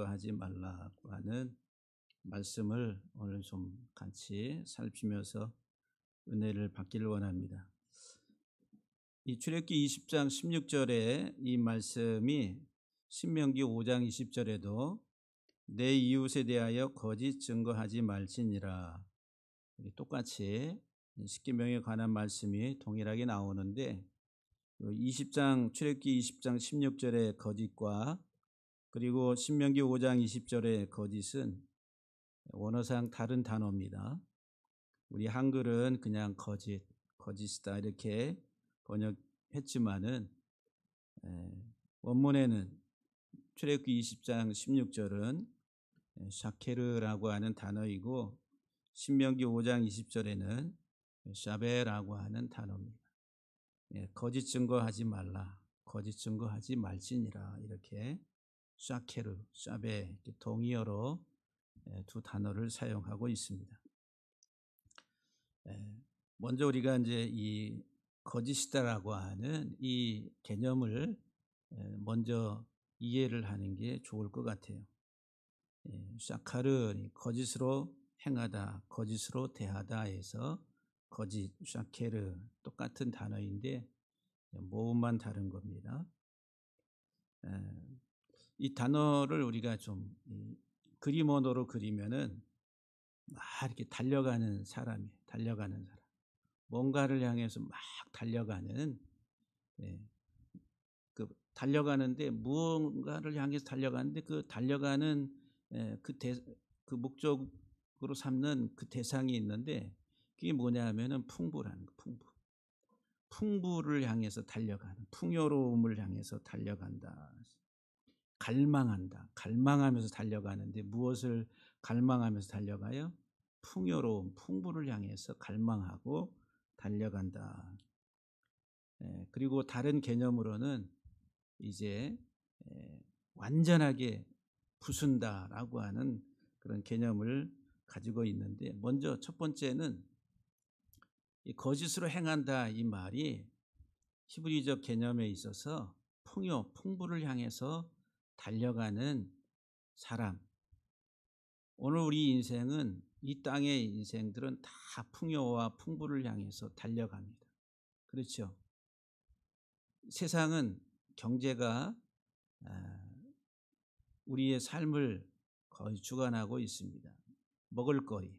하지 말라고 하는 말씀을 오늘 좀 같이 살피면서 은혜를 받기를 원합니다. 이 출애굽기 20장 16절에 이 말씀이 신명기 5장 20절에도 내 이웃에 대하여 거짓 증거하지 말지니라, 똑같이 십계명에 관한 말씀이 동일하게 나오는데 20장 출애굽기 20장 16절의 거짓과 그리고 신명기 5장 20절의 거짓은 원어상 다른 단어입니다. 우리 한글은 그냥 거짓이다 이렇게 번역했지만은 원문에는 출애굽기 20장 16절은 샤케르라고 하는 단어이고 신명기 5장 20절에는 샤베라고 하는 단어입니다. 거짓 증거하지 말라, 거짓 증거하지 말지니라, 이렇게 샤케르, 샤베 동의어로 두 단어를 사용하고 있습니다. 먼저 우리가 이제 이 거짓이다라고 하는 이 개념을 먼저 이해를 하는 게 좋을 것 같아요. 샤카르, 거짓으로 행하다, 거짓으로 대하다 해서 거짓, 샤케르 똑같은 단어인데 모음만 다른 겁니다. 이 단어를 우리가 좀 그림 언어로 그리면은 막 이렇게 달려가는 사람이에요. 달려가는 사람. 뭔가를 향해서 막 달려가는, 그 달려가는데 무언가를 향해서 달려가는데 그 달려가는 그 목적으로 삼는 그 대상이 있는데 그게 뭐냐 하면은 풍부라는 거, 풍부를 향해서 달려가는, 풍요로움을 향해서 달려간다. 갈망한다. 갈망하면서 달려가는데 무엇을 갈망하면서 달려가요? 풍요로움, 풍부를 향해서 갈망하고 달려간다. 그리고 다른 개념으로는 이제 완전하게 부순다라고 하는 그런 개념을 가지고 있는데, 먼저 첫 번째는 이 거짓으로 행한다 이 말이 히브리적 개념에 있어서 풍부를 향해서 달려가는 사람. 오늘 우리 인생은, 이 땅의 인생들은 다 풍요와 풍부를 향해서 달려갑니다. 그렇죠? 세상은 경제가 우리의 삶을 거의 주관하고 있습니다. 먹을거리.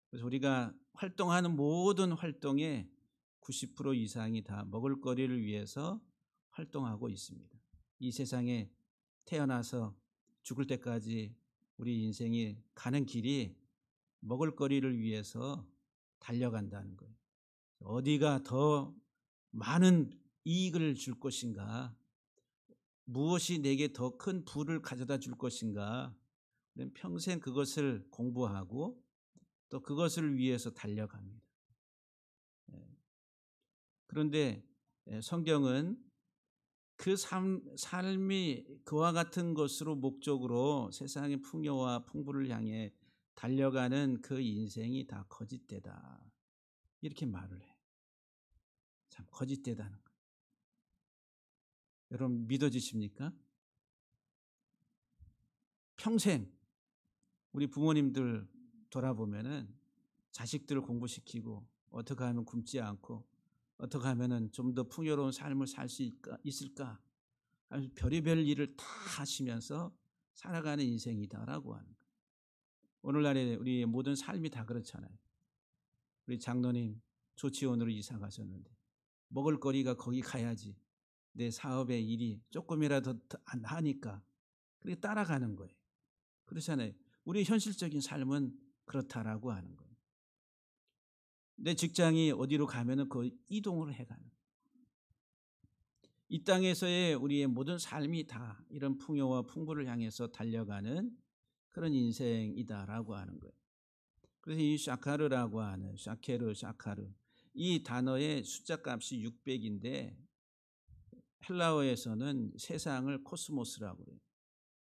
그래서 우리가 활동하는 모든 활동의 90% 이상이 다 먹을거리를 위해서 활동하고 있습니다. 이 세상에 태어나서 죽을 때까지 우리 인생이 가는 길이 먹을거리를 위해서 달려간다는 거예요. 어디가 더 많은 이익을 줄 것인가, 무엇이 내게 더 큰 부를 가져다 줄 것인가, 평생 그것을 공부하고 또 그것을 위해서 달려갑니다. 그런데 성경은 그 삶이 그와 같은 것으로 목적으로 세상의 풍요와 풍부를 향해 달려가는 그 인생이 다 거짓되다, 이렇게 말을 해. 참 거짓되다는 거. 여러분 믿어지십니까? 평생 우리 부모님들 돌아보면은 자식들을 공부시키고 어떻게 하면 굶지 않고 어떻게 하면은 좀 더 풍요로운 삶을 살 수 있을까, 아주 별의별 일을 다 하시면서 살아가는 인생이다라고 하는 거예요. 오늘날에 우리 모든 삶이 다 그렇잖아요. 우리 장로님 조치원으로 이사 가셨는데 먹을거리가 거기 가야지 내 사업의 일이 조금이라도 안 하니까 그렇게 따라가는 거예요. 그렇잖아요. 우리 현실적인 삶은 그렇다라고 하는 거예요. 내 직장이 어디로 가면은 그 이동을 해가는 거예요. 이 땅에서의 우리의 모든 삶이 다 이런 풍요와 풍부를 향해서 달려가는 그런 인생이다라고 하는 거예요. 그래서 이 샤카르라고 하는 샤케르, 샤카르, 이 단어의 숫자 값이 600인데 헬라어에서는 세상을 코스모스라고 그래요.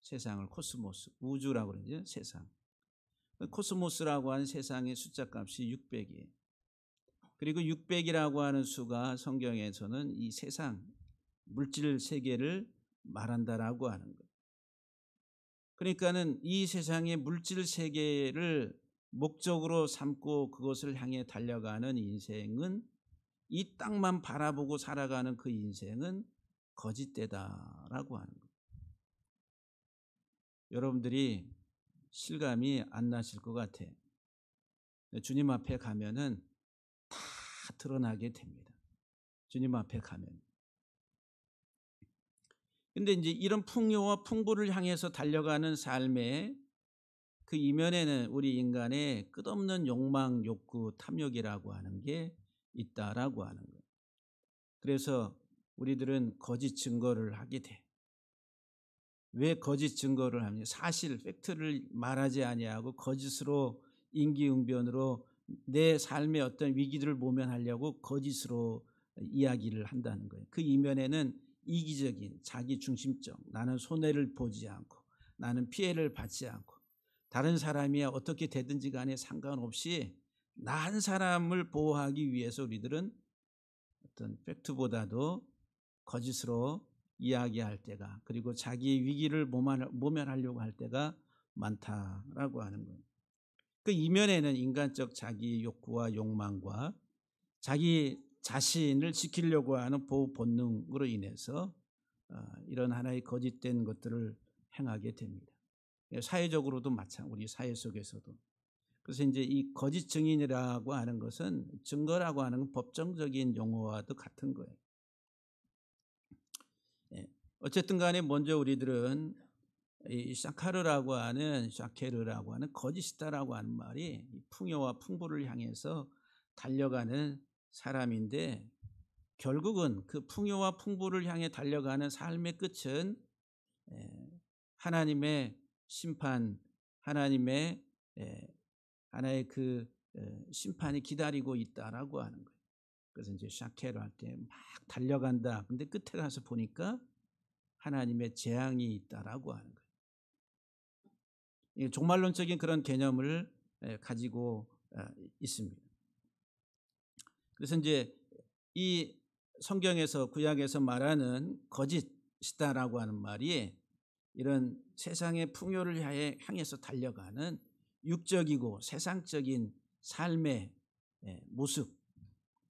세상을 코스모스, 우주라고 그러죠. 세상. 코스모스라고 하는 세상의 숫자 값이 600이에요. 그리고 600이라고 하는 수가 성경에서는 이 세상, 물질 세계를 말한다라고 하는 거예요. 그러니까는 이 세상의 물질 세계를 목적으로 삼고 그것을 향해 달려가는 인생은, 이 땅만 바라보고 살아가는 그 인생은 거짓되다라고 하는 거예요. 여러분들이 실감이 안 나실 것 같아요. 주님 앞에 가면은 다 드러나게 됩니다. 주님 앞에 가면. 근데 이제 이런 풍요와 풍부를 향해서 달려가는 삶의 그 이면에는 우리 인간의 끝없는 욕망, 욕구, 탐욕이라고 하는 게 있다라고 하는 거예요. 그래서 우리들은 거짓 증거를 하게 돼. 왜 거짓 증거를 합니까? 사실, 팩트를 말하지 아니하고 거짓으로, 임기응변으로 내 삶의 어떤 위기들을 모면하려고 거짓으로 이야기를 한다는 거예요. 그 이면에는 이기적인, 자기 중심적, 나는 손해를 보지 않고, 나는 피해를 받지 않고, 다른 사람이 어떻게 되든지 간에 상관없이 나 한 사람을 보호하기 위해서 우리들은 어떤 팩트보다도 거짓으로 이야기할 때가, 그리고 자기의 위기를 모면하려고 할 때가 많다라고 하는 거예요. 그 이면에는 인간적 자기 욕구와 욕망과 자기 자신을 지키려고 하는 보호 본능으로 인해서 이런 하나의 거짓된 것들을 행하게 됩니다. 사회적으로도 마찬가지, 우리 사회 속에서도. 그래서 이제 이 거짓 증인이라고 하는 것은, 증거라고 하는 건 법정적인 용어와도 같은 거예요. 어쨌든 간에 먼저 우리들은 이 샤케르라고 하는 거짓이다라고 하는 말이 풍요와 풍부를 향해서 달려가는 사람인데, 결국은 그 풍요와 풍부를 향해 달려가는 삶의 끝은 하나님의 심판, 하나님의 하나의 그 심판이 기다리고 있다라고 하는 거예요. 그래서 이제 샤케르 할 때 막 달려간다. 근데 끝에 가서 보니까 하나님의 재앙이 있다라고 하는 거예요. 종말론적인 그런 개념을 가지고 있습니다. 그래서 이제 이 성경에서, 구약에서 말하는 거짓이다라고 하는 말이 이런 세상의 풍요를 향해서 달려가는 육적이고 세상적인 삶의 모습,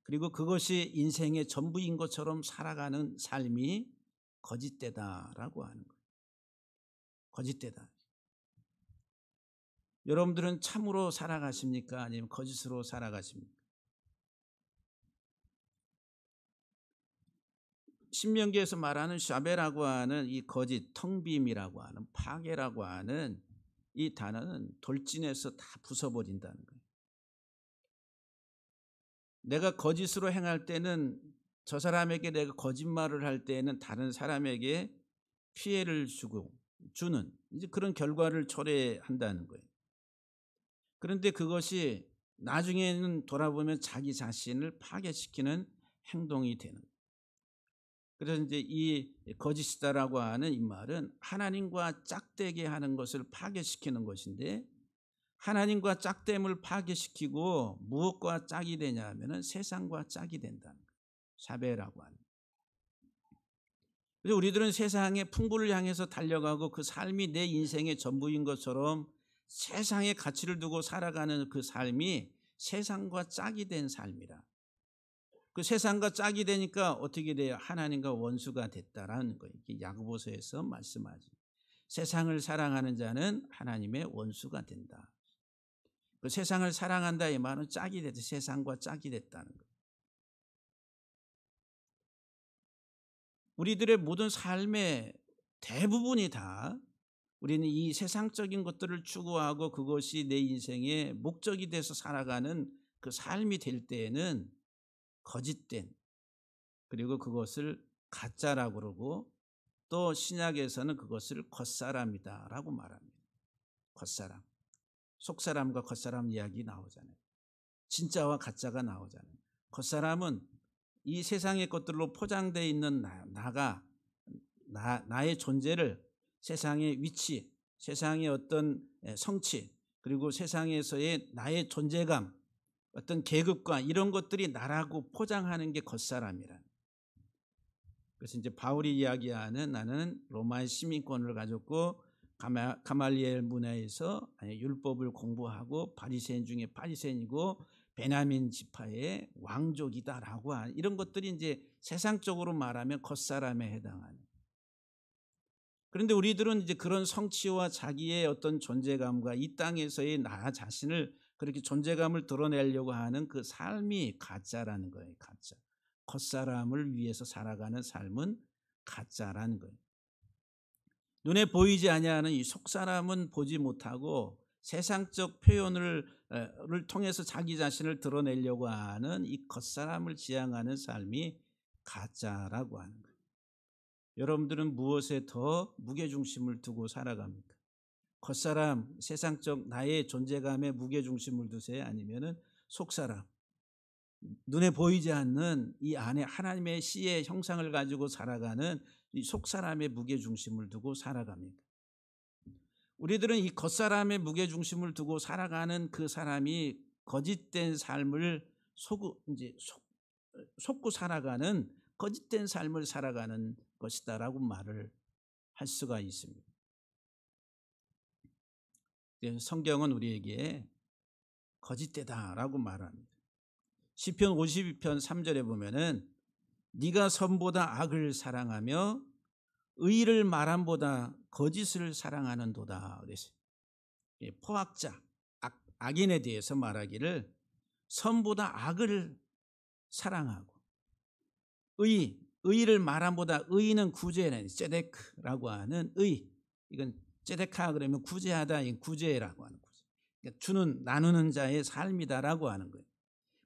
그리고 그것이 인생의 전부인 것처럼 살아가는 삶이 거짓되다라고 하는 거예요. 거짓되다. 여러분들은 참으로 살아가십니까? 아니면 거짓으로 살아가십니까? 신명기에서 말하는 샤베라고 하는 이 거짓, 텅빔이라고 하는, 파괴라고 하는 이 단어는 돌진해서 다 부숴버린다는 거예요. 내가 거짓으로 행할 때는, 저 사람에게 내가 거짓말을 할 때는 다른 사람에게 피해를 주는 이제 그런 결과를 초래한다는 거예요. 그런데 그것이 나중에는 돌아보면 자기 자신을 파괴시키는 행동이 되는 거예요. 그래서 이제 이 거짓이다라고 하는 이 말은 하나님과 짝되게 하는 것을 파괴시키는 것인데, 하나님과 짝됨을 파괴시키고 무엇과 짝이 되냐 하면은 세상과 짝이 된다는 거예요. 샤베라고 하는. 그래서 우리들은 세상의 풍부를 향해서 달려가고 그 삶이 내 인생의 전부인 것처럼 세상의 가치를 두고 살아가는 그 삶이 세상과 짝이 된 삶이라. 그 세상과 짝이 되니까 어떻게 돼요? 하나님과 원수가 됐다라는 거예요. 야고보서에서 말씀하지. 세상을 사랑하는 자는 하나님의 원수가 된다. 그 세상을 사랑한다 이 말은 짝이 됐다. 세상과 짝이 됐다는 거예요. 우리들의 모든 삶의 대부분이 다, 우리는 이 세상적인 것들을 추구하고 그것이 내 인생의 목적이 돼서 살아가는 그 삶이 될 때에는 거짓된, 그리고 그것을 가짜라고 그러고, 또 신약에서는 그것을 겉사람이다라고 말합니다. 겉사람. 속사람과 겉사람 이야기 나오잖아요. 진짜와 가짜가 나오잖아요. 겉사람은 이 세상의 것들로 포장되어 있는 나의 존재를, 세상의 위치, 세상의 어떤 성취, 그리고 세상에서의 나의 존재감, 어떤 계급과 이런 것들이 나라고 포장하는 게 겉사람이란. 그래서 이제 바울이 이야기하는, 나는 로마의 시민권을 가졌고 가말리엘 문화에서 율법을 공부하고 바리새인 중에 바리새인이고 베냐민 지파의 왕족이다라고 하는 이런 것들이 이제 세상적으로 말하면 겉사람에 해당하는. 그런데 우리들은 이제 그런 성취와 자기의 어떤 존재감과 이 땅에서의 나 자신을 그렇게 존재감을 드러내려고 하는 그 삶이 가짜라는 거예요. 가짜. 겉사람을 위해서 살아가는 삶은 가짜라는 거예요. 눈에 보이지 아니하는 이 속사람은 보지 못하고 세상적 표현을 통해서 자기 자신을 드러내려고 하는 이 겉사람을 지향하는 삶이 가짜라고 하는 거예요. 여러분들은 무엇에 더 무게중심을 두고 살아갑니까? 겉사람, 세상적 나의 존재감에 무게중심을 두세요? 아니면은 속사람, 눈에 보이지 않는 이 안에 하나님의 씨의 형상을 가지고 살아가는 이 속사람의 무게중심을 두고 살아갑니까? 우리들은 이 겉사람의 무게중심을 두고 살아가는 그 사람이 거짓된 삶을 속고 살아가는 거짓된 삶을 살아가는 것이다라고 말을 할 수가 있습니다. 성경은 우리에게 거짓되다라고 말합니다. 시편 52편 3절에 보면은 네가 선보다 악을 사랑하며 의를 말함보다 거짓을 사랑하는도다 그랬어요. 포악자, 악인에 대해서 말하기를 선보다 악을 사랑하고 의를 말함보다 의는 구제는 ጼ데크라고 하는 의, 이건 ጼ데카 그러면 구제하다, 구제라고 하는 거죠. 그러니까 주는 나누는 자의 삶이다라고 하는 거예요.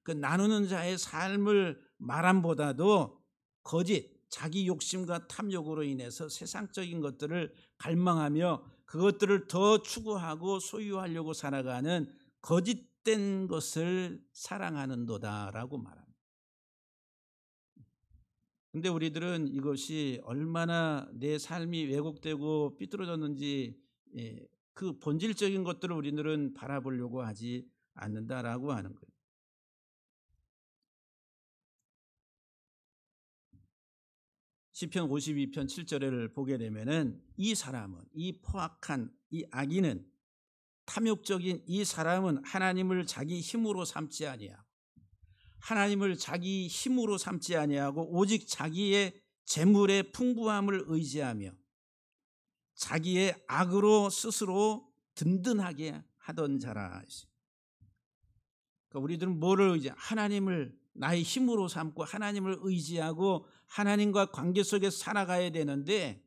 그 나누는 자의 삶을 말함보다도 거짓, 자기 욕심과 탐욕으로 인해서 세상적인 것들을 갈망하며 그것들을 더 추구하고 소유하려고 살아가는 거짓된 것을 사랑하는도다라고 말합니다. 근데 우리들은 이것이 얼마나 내 삶이 왜곡되고 삐뚤어졌는지 그 본질적인 것들을 우리들은 바라보려고 하지 않는다라고 하는 거예요. 시편 52편 7절을 보게 되면은 이 사람은, 이 포악한 이 악인은, 탐욕적인 이 사람은 하나님을 자기 힘으로 삼지 아니하고 하나님을 자기 힘으로 삼지 아니하고 오직 자기의 재물의 풍부함을 의지하며 자기의 악으로 스스로 든든하게 하던 자라. 그러니까 우리들은 뭐를 하나님을 나의 힘으로 삼고 하나님을 의지하고 하나님과 관계 속에서 살아가야 되는데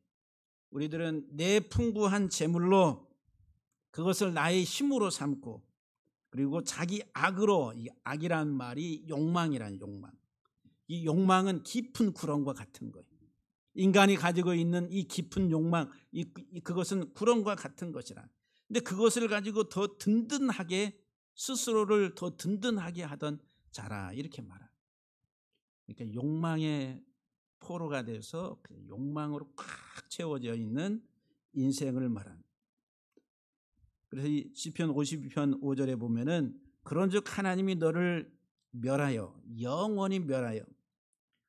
우리들은 내 풍부한 재물로 그것을 나의 힘으로 삼고 그리고 자기 악으로, 이 악이란 말이 욕망이란 욕망. 이 욕망은 깊은 구렁과 같은 거예요. 인간이 가지고 있는 이 깊은 욕망, 그것은 구렁과 같은 것이라. 근데 그것을 가지고 더 든든하게 스스로를 더 든든하게 하던 자라 이렇게 말합니다. 그러니까 욕망의 포로가 돼서 욕망으로 꽉 채워져 있는 인생을 말합니다. 그래서 이 시편 52편 5절에 보면은 그런즉 하나님이 너를 멸하여 영원히 멸하여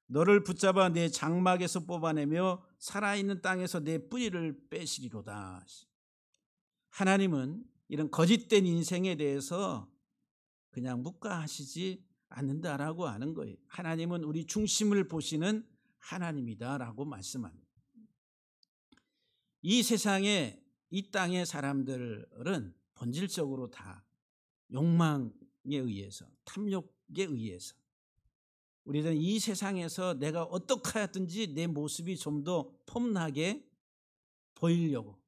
너를 붙잡아 내 장막에서 뽑아내며 살아있는 땅에서 내 뿌리를 빼시리로다. 하나님은 이런 거짓된 인생에 대해서 그냥 묵과하시지 않는다라고 하는 거예요. 하나님은 우리 중심을 보시는 하나님이다라고 말씀합니다. 이 세상에 이 땅의 사람들은 본질적으로 다 욕망에 의해서, 탐욕에 의해서 우리는 이 세상에서 내가 어떻게 하든지 내 모습이 좀 더 폼나게 보이려고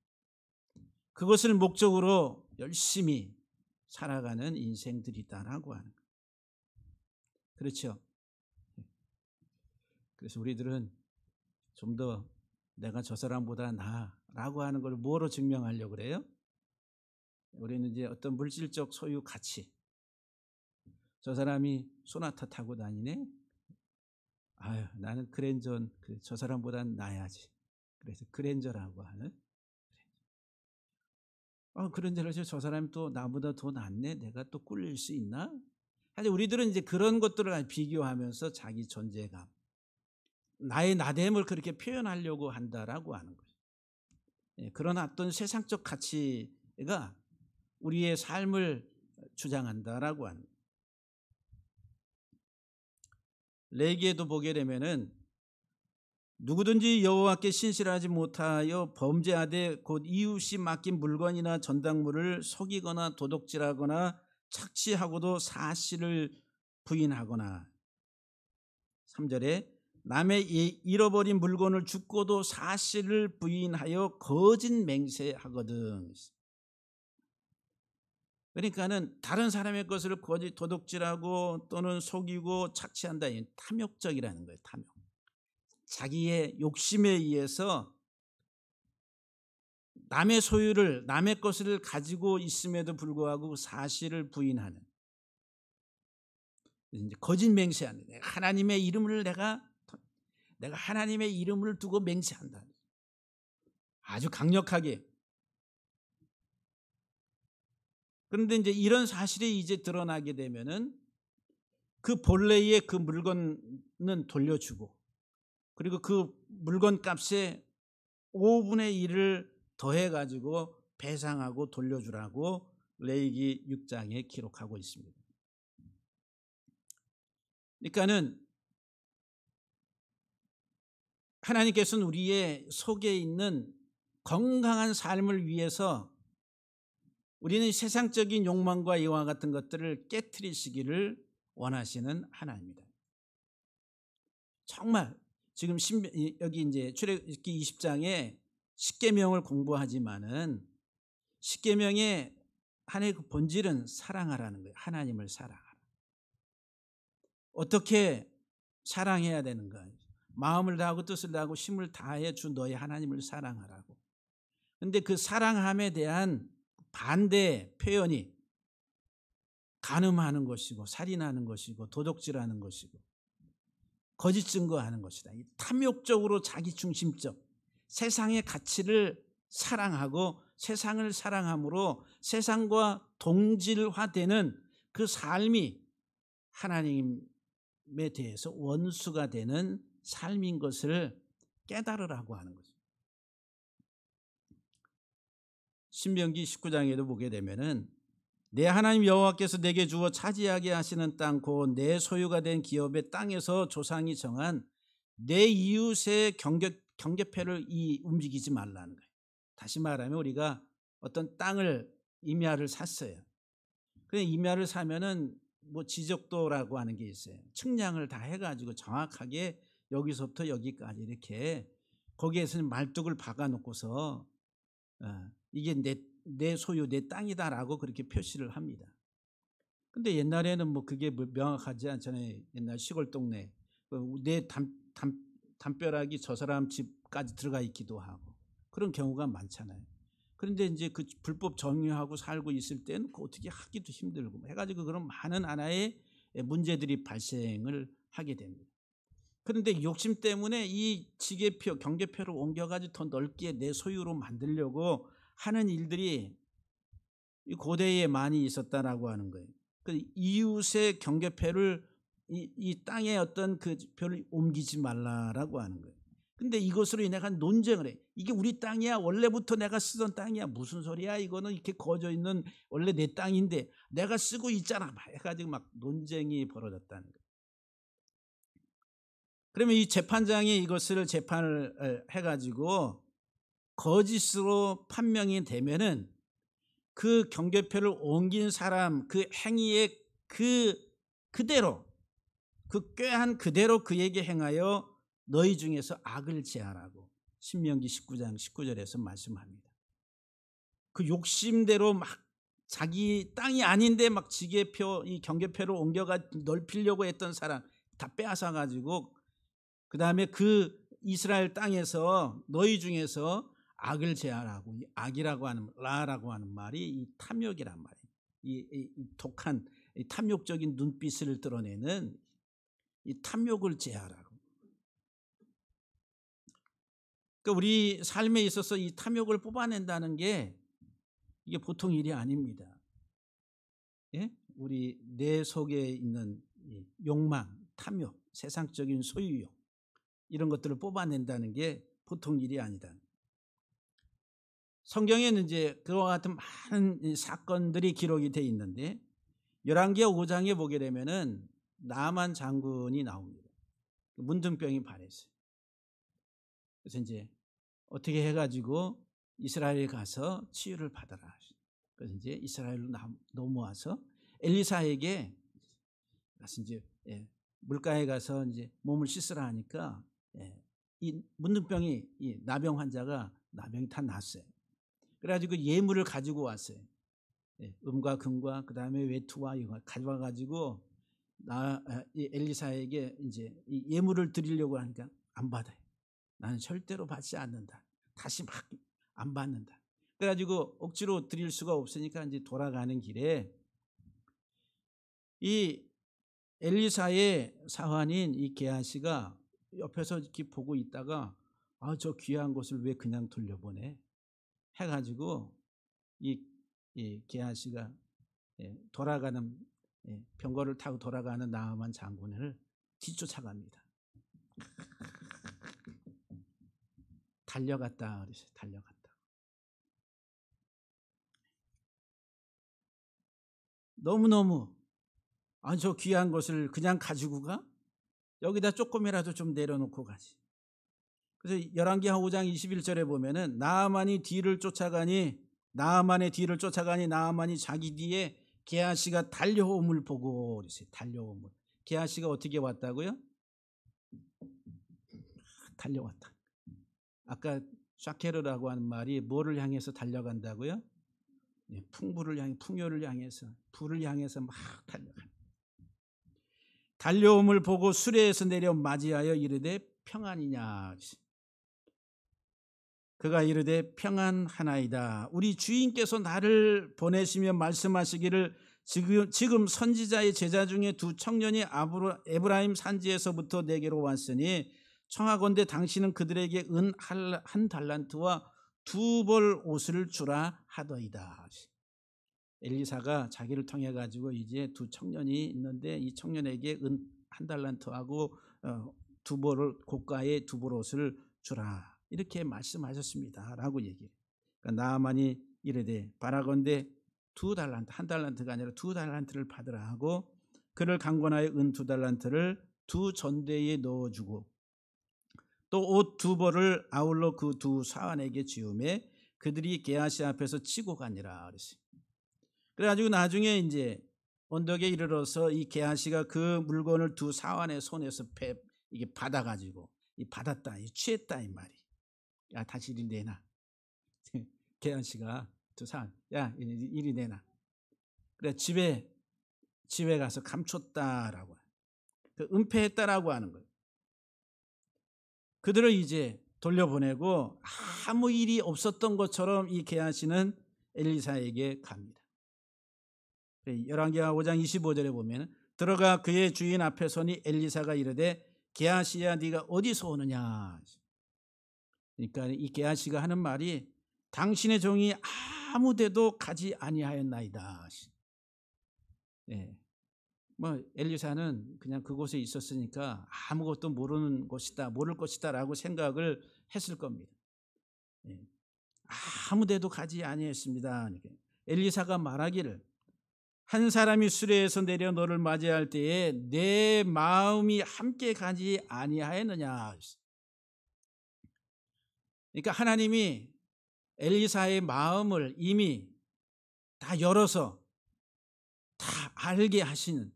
그것을 목적으로 열심히 살아가는 인생들이다라고 하는 거예요. 그렇죠? 그래서 우리들은 좀 더 내가 저 사람보다 나아라고 하는 걸 뭐로 증명하려고 그래요? 우리는 이제 어떤 물질적 소유 가치. 저 사람이 소나타 타고 다니네? 아유, 나는 그랜저, 저 사람보단 나야지. 그래서 그랜저라고 하는. 그랜저를 저 사람이 또 나보다 더 낫네? 내가 또 꿀릴 수 있나? 사실 우리들은 이제 그런 것들을 비교하면서 자기 존재감, 나의 나됨을 그렇게 표현하려고 한다라고 하는 거예요. 그런 어떤 세상적 가치가 우리의 삶을 주장한다라고 하는. 레위기에도 보게 되면은 누구든지 여호와께 신실하지 못하여 범죄하되 곧 이웃이 맡긴 물건이나 전당물을 속이거나 도둑질하거나 착취하고도 사실을 부인하거나 3절에 남의 잃어버린 물건을 줍고도 사실을 부인하여 거짓 맹세하거든. 그러니까는 다른 사람의 것을 거짓 도둑질하고 또는 속이고 착취한다. 탐욕적이라는 거예요. 탐욕. 자기의 욕심에 의해서 남의 소유를 남의 것을 가지고 있음에도 불구하고 사실을 부인하는, 이제 거짓 맹세하는, 하나님의 이름을 내가 하나님의 이름을 두고 맹세한다. 아주 강력하게. 그런데 이제 이런 사실이 이제 드러나게 되면은 그 본래의 그 물건은 돌려주고, 그리고 그 물건 값에 5분의 1을 더해 가지고 배상하고 돌려주라고 레위기 6장에 기록하고 있습니다. 그러니까는 하나님께서는 우리의 속에 있는 건강한 삶을 위해서 우리는 세상적인 욕망과 이와 같은 것들을 깨트리시기를 원하시는 하나님입니다. 정말 지금 여기 이제 출애굽기 20장에 십계명을 공부하지만은 십계명의 하나님의 그 본질은 사랑하라는 거예요. 하나님을 사랑하라. 어떻게 사랑해야 되는가? 마음을 다하고 뜻을 다하고 힘을 다해 주 너의 하나님을 사랑하라고. 그런데 그 사랑함에 대한 반대 표현이 간음하는 것이고 살인하는 것이고 도둑질하는 것이고 거짓 증거하는 것이다. 이 탐욕적으로 자기 중심적 세상의 가치를 사랑하고 세상을 사랑함으로 세상과 동질화되는 그 삶이 하나님에 대해서 원수가 되는 삶인 것을 깨달으라고 하는 거죠. 신명기 19장에도 보게 되면은 내 하나님 여호와께서 내게 주어 차지하게 하시는 땅 곧 내 소유가 된 기업의 땅에서 조상이 정한 내 이웃의 경계표를 움직이지 말라는 거예요. 다시 말하면 우리가 어떤 땅을 임야를 샀어요. 그래 임야를 사면은 뭐 지적도라고 하는 게 있어요. 측량을 다 해가지고 정확하게 여기서부터 여기까지 이렇게 거기에서는 말뚝을 박아놓고서 이게 내 소유 내 땅이다라고 그렇게 표시를 합니다. 근데 옛날에는 뭐 그게 명확하지 않잖아요. 옛날 시골 동네 내 담벼락이 저 사람 집까지 들어가 있기도 하고 그런 경우가 많잖아요. 그런데 이제 그 불법 점유하고 살고 있을 때는 어떻게 하기도 힘들고 해가지고 그런 많은 하나의 문제들이 발생을 하게 됩니다. 그런데 욕심 때문에 이 지계표 경계표를 옮겨가지고 더 넓게 내 소유로 만들려고 하는 일들이 고대에 많이 있었다라고 하는 거예요. 그 이웃의 경계표를 이 땅의 어떤 그 표를 옮기지 말라라고 하는 거예요. 근데 이것으로 인해 간 논쟁을 해. 이게 우리 땅이야. 원래부터 내가 쓰던 땅이야. 무슨 소리야? 이거는 이렇게 거저 있는 원래 내 땅인데 내가 쓰고 있잖아. 막 해가지고 막 논쟁이 벌어졌다는 거예요. 그러면 이 재판장이 이것을 재판을 해가지고 거짓으로 판명이 되면은 그 경계표를 옮긴 사람 그 행위의 그대로 그 꾀한 그대로 그에게 행하여 너희 중에서 악을 제하라고 신명기 19장 19절에서 말씀합니다. 그 욕심대로 막 자기 땅이 아닌데 막 지계표 이 경계표를 옮겨가 넓히려고 했던 사람 다 빼앗아 가지고 그 다음에 그 이스라엘 땅에서 너희 중에서 악을 제하라고 악이라고 하는 라라고 하는 말이 이 탐욕이란 말이에요. 이 독한 이 탐욕적인 눈빛을 드러내는 이 탐욕을 제하라고. 그러니까 우리 삶에 있어서 이 탐욕을 뽑아낸다는 게 이게 보통 일이 아닙니다. 예? 우리 내 속에 있는 욕망, 탐욕, 세상적인 소유욕 이런 것들을 뽑아낸다는 게 보통 일이 아니다. 성경에는 이제 그와 같은 많은 이 사건들이 기록이 돼 있는데 열왕기하 5장에 보게 되면은 나만 장군이 나옵니다. 문둥병이 발했어요. 그래서 이제 어떻게 해가지고 이스라엘에 가서 치유를 받아라. 그래서 이제 이스라엘로 넘어와서 엘리사에게 가서 이제 물가에 가서 이제 몸을 씻으라 하니까 이 문둥병이 이 나병 환자가 나병이 다 났어요. 그래가지고 예물을 가지고 왔어요. 음과 금과 그 다음에 외투와 이거 가져와 가지고 이 엘리사에게 이제 이 예물을 드리려고 하니까 안 받아요. 나는 절대로 받지 않는다. 다시 막 안 받는다. 그래가지고 억지로 드릴 수가 없으니까 이제 돌아가는 길에 이 엘리사의 사환인 이 게하시가 옆에서 이렇게 보고 있다가 저 귀한 것을 왜 그냥 돌려보내? 해가지고 이 게하시가 돌아가는 병거를 타고 돌아가는 나아만 장군을 뒤쫓아갑니다. 달려갔다 그랬어요. 달려갔다. 너무너무 저 귀한 것을 그냥 가지고 가? 여기다 조금이라도 좀 내려놓고 가지. 그래서 열왕기하 5장 21절에 보면은 나아만의 뒤를 쫓아가니 나아만이 자기 뒤에 게하시가 달려옴을 보고 그랬어요. 달려옴을. 게하시가 어떻게 왔다고요? 달려왔다. 아까 샤케르라고 하는 말이 뭐를 향해서 달려간다고요? 풍요를 향해서, 부를 향해서 막 달려간다. 달려옴을 보고 수레에서 내려 맞이하여 이르되 평안이냐. 그가 이르되 평안하나이다. 우리 주인께서 나를 보내시며 말씀하시기를 지금 선지자의 제자 중에 두 청년이 에브라임 산지에서부터 내게로 왔으니 청하건대 당신은 그들에게 은 한 달란트와 2벌 옷을 주라 하더이다. 엘리사가 자기를 통해 가지고 이제 두 청년이 있는데 이 청년에게 은 한 달란트하고 2벌을 고가의 2벌 옷을 주라. 이렇게 말씀하셨습니다. 라고 얘기해요. 그러니까 나아만이 이르되 바라건대 2달란트, 한 달란트가 아니라 2달란트를 받으라 하고 그를 강권하여 은 2달란트를 두 전대에 넣어주고 또 옷 2벌을 아울러 그 두 사환에게 지우매 그들이 게하시 앞에서 치고 가니라 그랬어요. 그래가지고 나중에 이제 언덕에 이르러서 이 게하시가 그 물건을 두 사환의 손에서 이게 받아가지고 받았다, 취했다 이 말이. 야 다시 이리 내놔. 게하시가 두 사환, 야 이리 내놔. 그래 집에 가서 감췄다라고, 은폐했다라고 하는 거예요. 그들을 이제 돌려보내고 아무 일이 없었던 것처럼 이 게하시는 엘리사에게 갑니다. 열왕기하 5장 25절에 보면 들어가 그의 주인 앞에 서니 엘리사가 이르되 게하시야 네가 어디서 오느냐. 그러니까 이 게하시가 하는 말이 당신의 종이 아무 데도 가지 아니하였나이다. 엘리사는 그냥 그곳에 있었으니까 아무것도 모를 것이다라고 생각을 했을 겁니다. 아무 데도 가지 아니했습니다. 엘리사가 말하기를 한 사람이 수레에서 내려 너를 맞이할 때에 내 마음이 함께 가지 아니하였느냐. 그러니까 하나님이 엘리사의 마음을 이미 다 열어서 다 알게 하시는,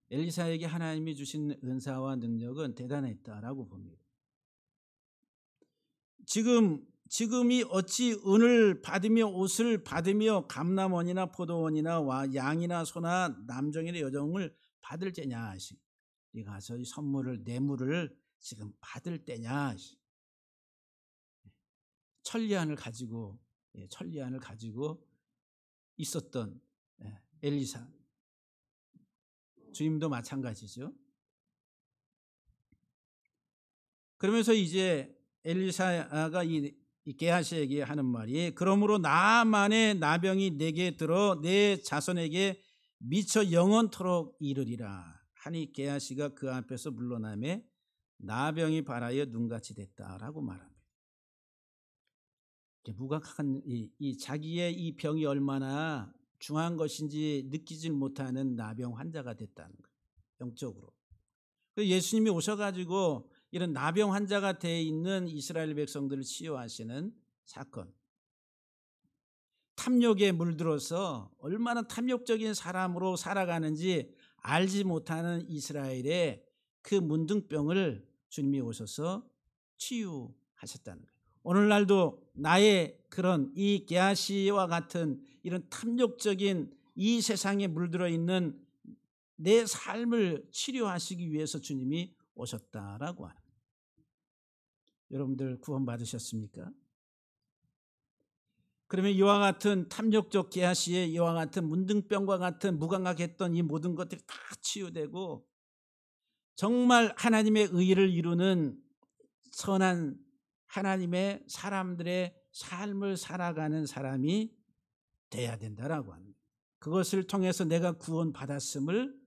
엘리사에게 하나님이 주신 은사와 능력은 대단했다라고 봅니다. 지금이 어찌 은을 받으며 옷을 받으며 감람원이나 포도원이나 양이나 소나 남종이나 여종을 받을 때냐. 네가 가서 이 선물을 뇌물을 지금 받을 때냐. 천리안을 가지고 있었던 엘리사, 주님도 마찬가지죠. 그러면서 이제 엘리사가 이 게하시에게 하는 말이 그러므로 나만의 나병이 내게 들어 내 자손에게 미쳐 영원토록 이르리라 하니 게하시가 그 앞에서 물러나매 나병이 발하여 눈같이 됐다라고 말합니다. 무감각한 이 자기의 이 병이 얼마나 중한 것인지 느끼질 못하는 나병 환자가 됐다는 거예요. 영적으로. 예수님이 오셔가지고 이런 나병 환자가 돼 있는 이스라엘 백성들을 치유하시는 사건. 탐욕에 물들어서 얼마나 탐욕적인 사람으로 살아가는지 알지 못하는 이스라엘의 그 문둥병을 주님이 오셔서 치유하셨다는 거예요. 오늘날도 나의 그런 이 게하시와 같은 이런 탐욕적인 이 세상에 물들어 있는 내 삶을 치료하시기 위해서 주님이 오셨다라고 하는 거예요. 여러분들 구원 받으셨습니까? 그러면 이와 같은 탐욕적 게하시의 이와 같은 문둥병과 같은 무감각했던 이 모든 것들이 다 치유되고 정말 하나님의 의를 이루는 선한 하나님의 사람들의 삶을 살아가는 사람이 돼야 된다라고 합니다. 그것을 통해서 내가 구원받았음을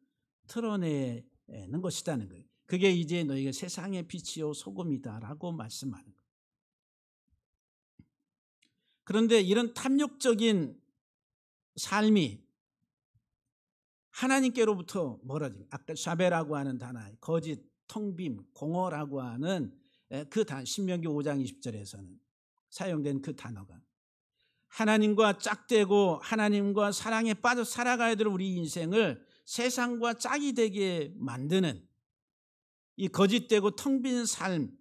드러내는 것이라는 거예요. 그게 이제 너희가 세상의 빛이요 소금이다라고 말씀하는 거예요. 그런데 이런 탐욕적인 삶이 하나님께로부터 멀어집니다. 아까 샤베라고 하는 단어, 거짓, 텅빔, 공허라고 하는 그 단어, 신명기 5장 20절에서는 사용된 그 단어가 하나님과 짝대고 하나님과 사랑에 빠져 살아가야 될 우리 인생을 세상과 짝이 되게 만드는 이 거짓되고 텅 빈 삶,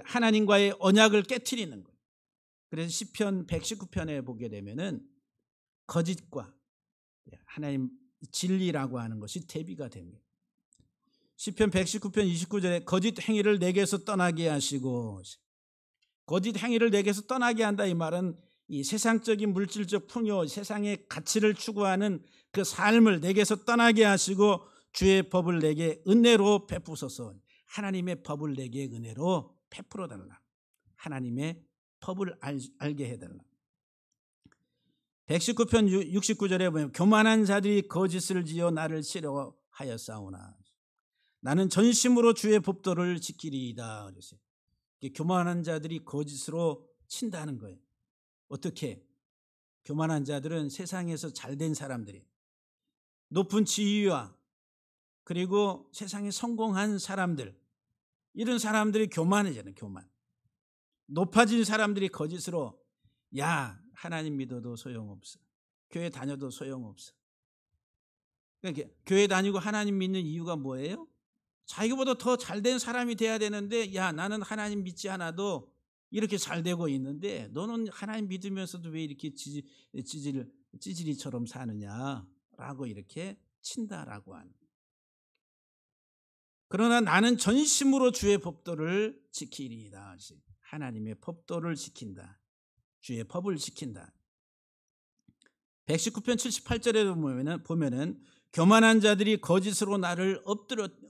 하나님과의 언약을 깨트리는 거예요. 그래서 시편 119편에 보게 되면은 거짓과 하나님 진리라고 하는 것이 대비가 됩니다. 시편 119편 29절에 거짓 행위를 내게서 떠나게 하시고, 거짓 행위를 내게서 떠나게 한다 이 말은 이 세상적인 물질적 풍요, 세상의 가치를 추구하는 그 삶을 내게서 떠나게 하시고 주의 법을 내게 은혜로 베푸소서. 하나님의 법을 내게 은혜로 베풀어 달라. 하나님의 법을 알게 해달라. 119편 69절에 보면 교만한 자들이 거짓을 지어 나를 싫어하였사오나 나는 전심으로 주의 법도를 지키리이다. 그랬어요. 교만한 자들이 거짓으로 친다는 거예요. 어떻게? 교만한 자들은 세상에서 잘된 사람들이 높은 지위와 그리고 세상에 성공한 사람들, 이런 사람들이 교만해지는 교만. 높아진 사람들이 거짓으로 야 하나님 믿어도 소용없어. 교회 다녀도 소용없어. 그러니까 교회 다니고 하나님 믿는 이유가 뭐예요? 자기보다 더 잘된 사람이 돼야 되는데 야 나는 하나님 믿지 않아도 이렇게 잘 되고 있는데 너는 하나님 믿으면서도 왜 이렇게 찌질이처럼 사느냐라고 이렇게 친다라고 하는. 그러나 나는 전심으로 주의 법도를 지키리이다. 하나님의 법도를 지킨다. 주의 법을 지킨다. 119편 78절에 보면은 교만한 자들이 거짓으로 나를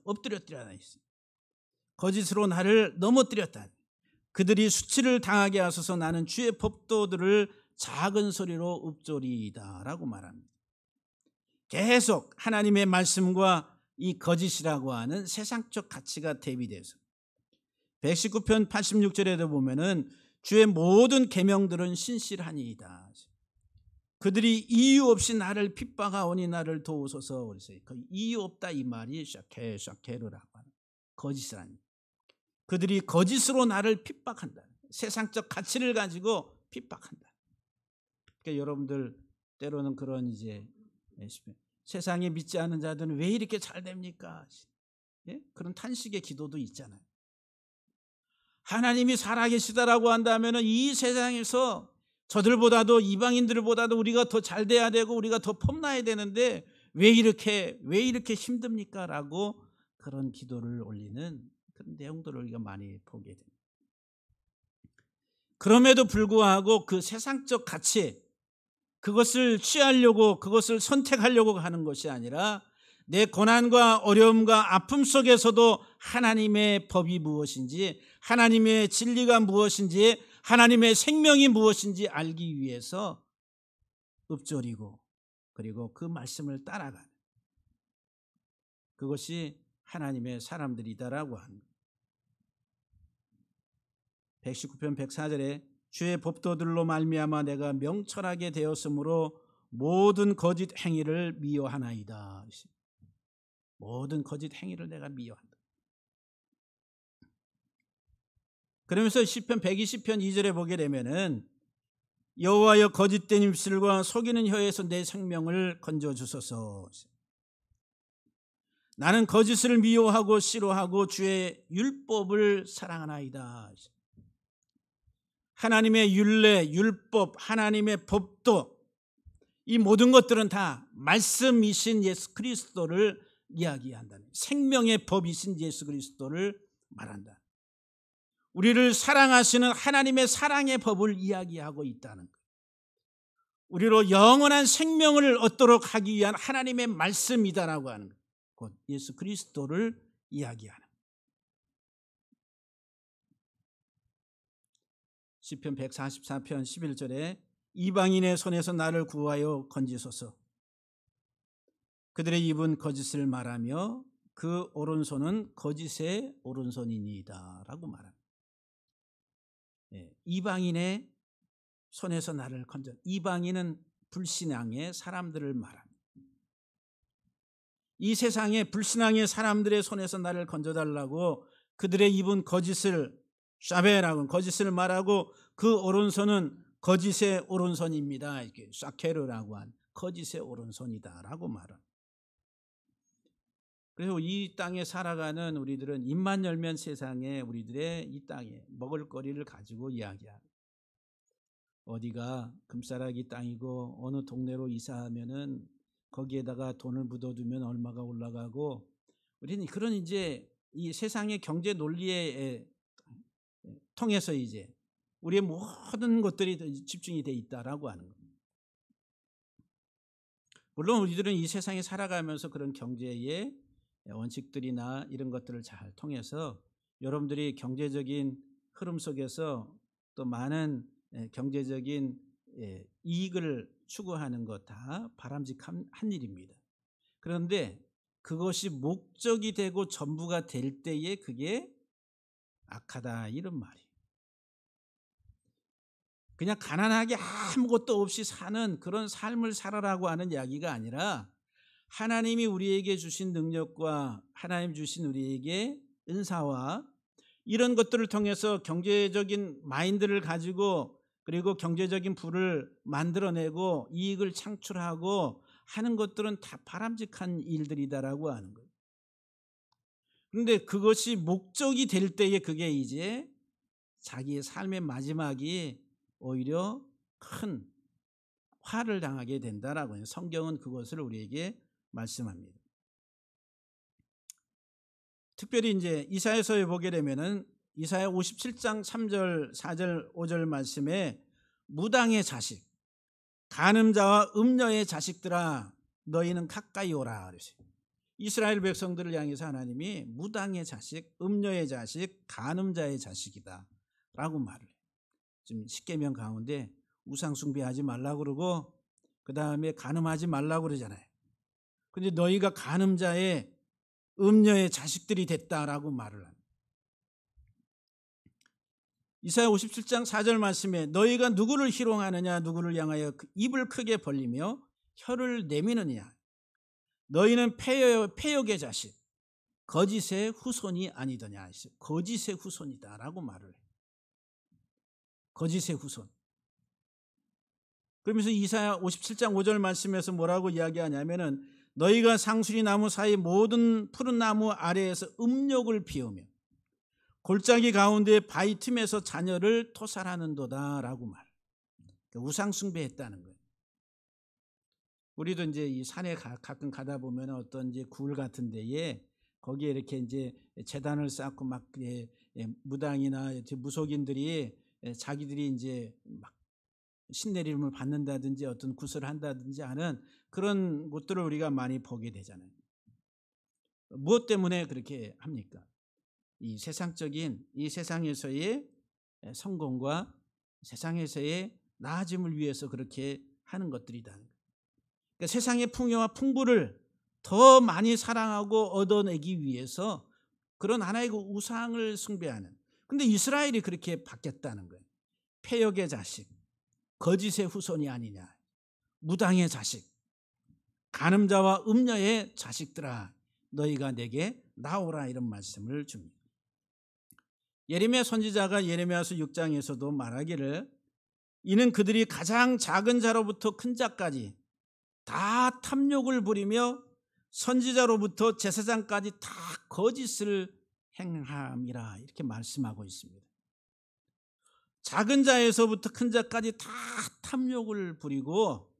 엎드렸더라. 거짓으로 나를 넘어뜨렸다. 그들이 수치를 당하게 하소서. 나는 주의 법도들을 작은 소리로 읊조리이다 라고 말합니다. 계속 하나님의 말씀과 이 거짓이라고 하는 세상적 가치가 대비돼서 119편 86절에도 보면은 주의 모든 계명들은 신실하니이다. 그들이 이유 없이 나를 핍박하오니 나를 도우소서. 그랬어요. 그 이유 없다 이 말이 샤케르라고 하는 거짓이라니. 그들이 거짓으로 나를 핍박한다. 세상적 가치를 가지고 핍박한다. 그러니까 여러분들 때로는 그런 이제 세상에 믿지 않는 자들은 왜 이렇게 잘 됩니까? 예? 그런 탄식의 기도도 있잖아요. 하나님이 살아계시다라고 한다면 이 세상에서 저들보다도 이방인들보다도 우리가 더 잘 돼야 되고 우리가 더 폼나야 되는데 왜 이렇게 힘듭니까? 라고 그런 기도를 올리는 그런 내용들을 우리가 많이 보게 됩니다. 그럼에도 불구하고 그 세상적 가치, 그것을 취하려고 그것을 선택하려고 하는 것이 아니라 내 고난과 어려움과 아픔 속에서도 하나님의 법이 무엇인지, 하나님의 진리가 무엇인지, 하나님의 생명이 무엇인지 알기 위해서 읊조리고 그리고 그 말씀을 따라가는 그것이 하나님의 사람들이다라고 합니다. 119편 104절에 주의 법도들로 말미암아 내가 명철하게 되었으므로 모든 거짓 행위를 미워하나이다. 모든 거짓 행위를 내가 미워한다. 그러면서 시편 120편 2절에 보게 되면은 여호와여 거짓된 입술과 속이는 혀에서 내 생명을 건져 주소서. 나는 거짓을 미워하고 싫어하고 주의 율법을 사랑하나이다. 하나님의 율례, 율법, 하나님의 법도, 이 모든 것들은 다 말씀이신 예수 그리스도를 이야기한다는, 생명의 법이신 예수 그리스도를 말한다. 우리를 사랑하시는 하나님의 사랑의 법을 이야기하고 있다는 것. 우리로 영원한 생명을 얻도록 하기 위한 하나님의 말씀이다라고 하는 것. 곧 예수 그리스도를 이야기하는. 시편 144편 11절에 이방인의 손에서 나를 구하여 건지소서. 그들의 입은 거짓을 말하며 그 오른손은 거짓의 오른손이니이다 라고 말합니다. 이방인의 손에서 나를 건져. 이방인은 불신앙의 사람들을 말합니다. 이 세상에 불신앙의 사람들의 손에서 나를 건져달라고 그들의 입은 거짓을 샤베라고 거짓을 말하고 그 오른손은 거짓의 오른손입니다. 이렇게 샤케르라고 한 거짓의 오른손이다라고 말합니다. 그래서 이 땅에 살아가는 우리들은 입만 열면 세상에 우리들의 이 땅에 먹을거리를 가지고 이야기합니다. 어디가 금싸라기 땅이고 어느 동네로 이사하면은 거기에다가 돈을 묻어두면 얼마가 올라가고, 우리는 그런 이제 이 세상의 경제 논리에 통해서 이제 우리의 모든 것들이 집중이 돼 있다라고 하는 겁니다. 물론 우리들은 이 세상에 살아가면서 그런 경제의 원칙들이나 이런 것들을 잘 통해서 여러분들이 경제적인 흐름 속에서 또 많은 경제적인 이익을 추구하는 것 다 바람직한 일입니다. 그런데 그것이 목적이 되고 전부가 될 때에 그게 악하다 이런 말이에요. 그냥 가난하게 아무것도 없이 사는 그런 삶을 살아라고 하는 이야기가 아니라 하나님이 우리에게 주신 능력과 하나님 주신 우리에게 은사와 이런 것들을 통해서 경제적인 마인드를 가지고 그리고 경제적인 부를 만들어내고 이익을 창출하고 하는 것들은 다 바람직한 일들이다라고 하는 거예요. 그런데 그것이 목적이 될 때에 그게 이제 자기의 삶의 마지막이 오히려 큰 화를 당하게 된다라고 해요. 성경은 그것을 우리에게 말씀합니다. 특별히 이제 이사야서에 보게 되면은 이사야 57장 3절, 4절, 5절 말씀에 무당의 자식, 간음자와 음녀의 자식들아 너희는 가까이 오라 그러세요. 이스라엘 백성들을 향해서 하나님이 무당의 자식, 음녀의 자식, 간음자의 자식이다 라고 말을 해요. 지금 십계명 가운데 우상 숭배하지 말라고 그러고 그 다음에 간음하지 말라고 그러잖아요. 근데 너희가 간음자의 음녀의 자식들이 됐다라고 말을 합니다. 이사야 57장 4절 말씀에 너희가 누구를 희롱하느냐 누구를 향하여 입을 크게 벌리며 혀를 내미느냐 너희는 패역의 자식 거짓의 후손이 아니더냐. 거짓의 후손이다라고 말을 해요. 거짓의 후손. 그러면서 이사야 57장 5절 말씀에서 뭐라고 이야기하냐면은 너희가 상수리 나무 사이 모든 푸른 나무 아래에서 음욕을 피우며 골짜기 가운데 바위 틈에서 자녀를 토살하는도다라고 말. 우상 숭배했다는 거예요. 우리도 이제 이 산에 가끔 가다 보면 어떤 이제 굴 같은 데에 거기에 이렇게 이제 제단을 쌓고 막 무당이나 무속인들이 자기들이 이제 막 신내림을 받는다든지 어떤 구슬을 한다든지 하는 그런 것들을 우리가 많이 보게 되잖아요. 무엇 때문에 그렇게 합니까? 이 세상적인 이 세상에서의 성공과 세상에서의 나아짐을 위해서 그렇게 하는 것들이다. 그러니까 세상의 풍요와 풍부를 더 많이 사랑하고 얻어내기 위해서 그런 하나의 우상을 숭배하는. 근데 이스라엘이 그렇게 바뀌었다는 거예요. 패역의 자식, 거짓의 후손이 아니냐, 무당의 자식, 간음자와 음녀의 자식들아 너희가 내게 나오라, 이런 말씀을 줍니다. 예레미야 선지자가 예레미야서 6장에서도 말하기를 이는 그들이 가장 작은 자로부터 큰 자까지 다 탐욕을 부리며 선지자로부터 제사장까지 다 거짓을 행함이라, 이렇게 말씀하고 있습니다. 작은 자에서부터 큰 자까지 다 탐욕을 부리고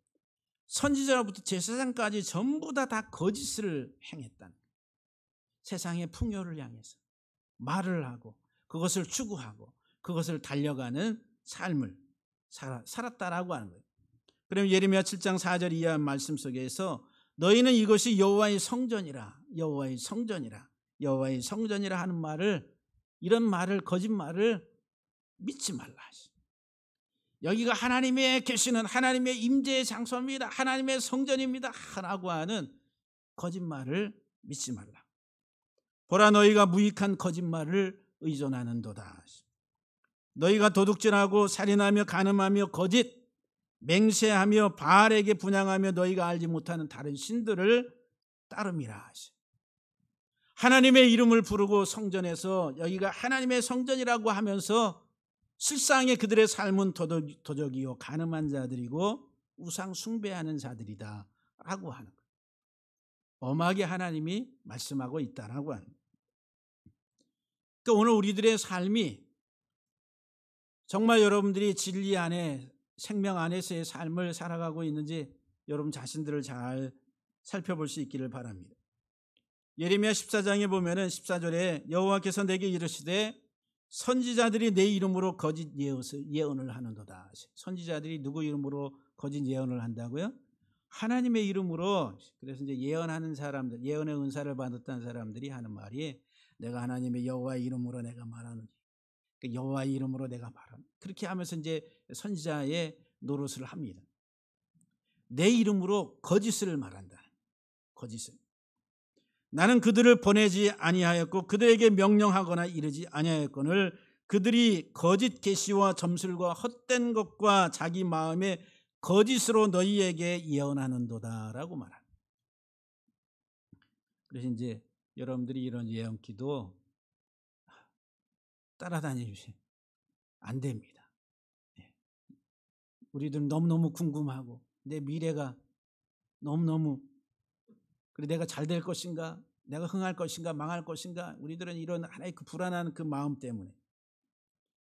선지자로부터 제사장까지 전부 다 거짓을 행했다는 거예요. 세상의 풍요를 향해서 말을 하고 그것을 추구하고 그것을 달려가는 삶을 살았다라고 하는 거예요. 그럼 예레미야 7장 4절 이하 말씀 속에서 너희는 이것이 여호와의 성전이라, 여호와의 성전이라, 여호와의 성전이라 하는 말을, 이런 말을, 거짓말을 믿지 말라. 여기가 하나님의 계시는 하나님의 임재의 장소입니다, 하나님의 성전입니다 라고 하는 거짓말을 믿지 말라. 보라, 너희가 무익한 거짓말을 의존하는도다. 너희가 도둑질하고 살인하며 간음하며 거짓 맹세하며 바알에게 분향하며 너희가 알지 못하는 다른 신들을 따름이라. 하나님의 이름을 부르고 성전에서 여기가 하나님의 성전이라고 하면서 실상의 그들의 삶은 도적이요 간음한 자들이고 우상 숭배하는 자들이다 라고 하는 거예요. 엄하게 하나님이 말씀하고 있다라고 하는 거예요. 그러니까 오늘 우리들의 삶이 정말 여러분들이 진리 안에, 생명 안에서의 삶을 살아가고 있는지 여러분 자신들을 잘 살펴볼 수 있기를 바랍니다. 예레미야 14장에 보면은 14절에 여호와께서 내게 이르시되 선지자들이 내 이름으로 거짓 예언을 하는도다. 선지자들이 누구 이름으로 거짓 예언을 한다고요? 하나님의 이름으로. 그래서 이제 예언하는 사람들, 예언의 은사를 받았다는 사람들이 하는 말이 내가 하나님의 여호와의 이름으로 내가 말하는, 여호와의 이름으로 내가 말하는, 그렇게 하면서 이제 선지자의 노릇을 합니다. 내 이름으로 거짓을 말한다. 거짓을. 나는 그들을 보내지 아니하였고 그들에게 명령하거나 이르지 아니하였거늘 그들이 거짓 계시와 점술과 헛된 것과 자기 마음의 거짓으로 너희에게 예언하는도다라고 말합니다. 그래서 이제 여러분들이 이런 예언기도 따라다니시면 안 됩니다. 우리들은 너무너무 궁금하고 내 미래가 너무너무, 그리고 내가 잘 될 것인가, 내가 흥할 것인가, 망할 것인가, 우리들은 이런 하나의 그 불안한 그 마음 때문에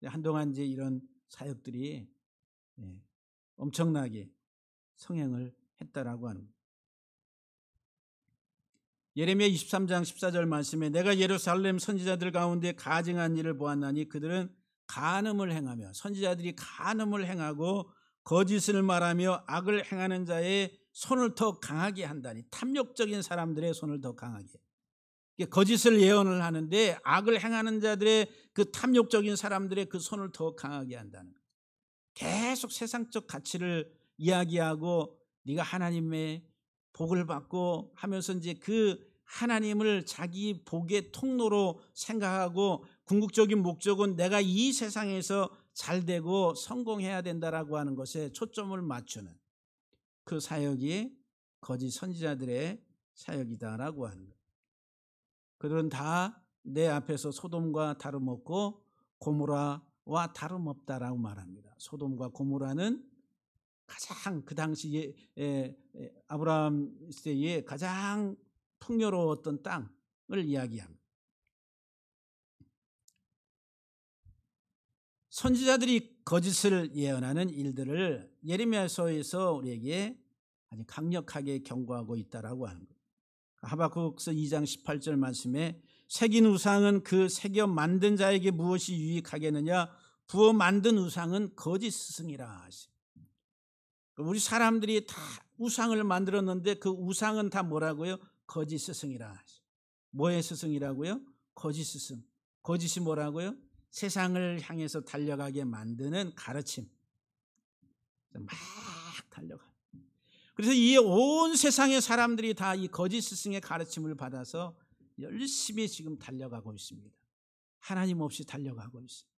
한동안 이제 이런 사역들이 엄청나게 성행을 했다라고 하는 거예요. 예레미야 23장 14절 말씀에 내가 예루살렘 선지자들 가운데 가증한 일을 보았나니 그들은 간음을 행하며, 선지자들이 간음을 행하고 거짓을 말하며 악을 행하는 자의 손을 더 강하게 한다니, 탐욕적인 사람들의 손을 더 강하게, 거짓을 예언을 하는데 악을 행하는 자들의 그 탐욕적인 사람들의 그 손을 더 강하게 한다는 거예요. 계속 세상적 가치를 이야기하고 네가 하나님의 복을 받고 하면서 이제 그 하나님을 자기 복의 통로로 생각하고 궁극적인 목적은 내가 이 세상에서 잘되고 성공해야 된다라고 하는 것에 초점을 맞추는 그 사역이 거짓 선지자들의 사역이다라고 하는 거예요. 그들은 다 내 앞에서 소돔과 다름없고 고모라와 다름없다라고 말합니다. 소돔과 고모라는 가장 그 당시 아브라함 시대에 가장 풍요로웠던 땅을 이야기합니다. 선지자들이 거짓을 예언하는 일들을 예레미야서에서 우리에게 아주 강력하게 경고하고 있다라고 하는 거예요. 하박국서 2장 18절 말씀에 새긴 우상은 그 새겨 만든 자에게 무엇이 유익하겠느냐, 부어 만든 우상은 거짓 스승이라 하시. 우리 사람들이 다 우상을 만들었는데 그 우상은 다 뭐라고요? 거짓 스승이라 하시. 뭐의 스승이라고요? 거짓 스승. 거짓이 뭐라고요? 세상을 향해서 달려가게 만드는 가르침. 막 달려가. 그래서 이 온 세상의 사람들이 다 이 거짓 스승의 가르침을 받아서 열심히 지금 달려가고 있습니다. 하나님 없이 달려가고 있습니다.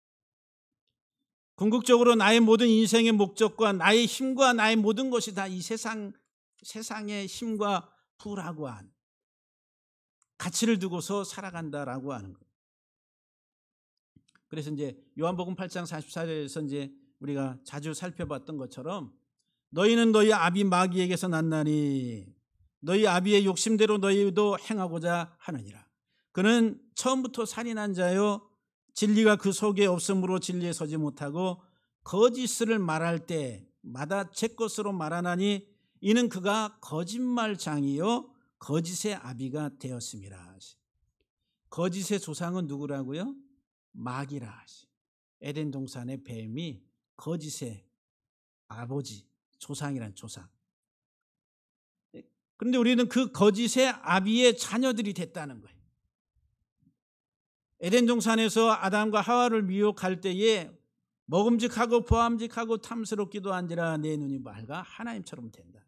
궁극적으로 나의 모든 인생의 목적과 나의 힘과 나의 모든 것이 다 이 세상의 힘과 부라고 한 가치를 두고서 살아간다라고 하는 거예요. 그래서 이제 요한복음 8장 44절에서 이제 우리가 자주 살펴봤던 것처럼 너희는 너희 아비 마귀에게서 났나니 너희 아비의 욕심대로 너희도 행하고자 하느니라. 그는 처음부터 살인한 자요 진리가 그 속에 없으므로 진리에 서지 못하고 거짓을 말할 때마다 제 것으로 말하나니 이는 그가 거짓말장이요 거짓의 아비가 되었습니다. 거짓의 조상은 누구라고요? 마귀라. 에덴 동산의 뱀이 거짓의 아버지, 조상이란 조상. 그런데 우리는 그 거짓의 아비의 자녀들이 됐다는 거예요. 에덴 동산에서 아담과 하와를 미혹할 때에 먹음직하고 보암직하고 탐스럽기도 한지라 내 눈이 맑아 하나님처럼 된다.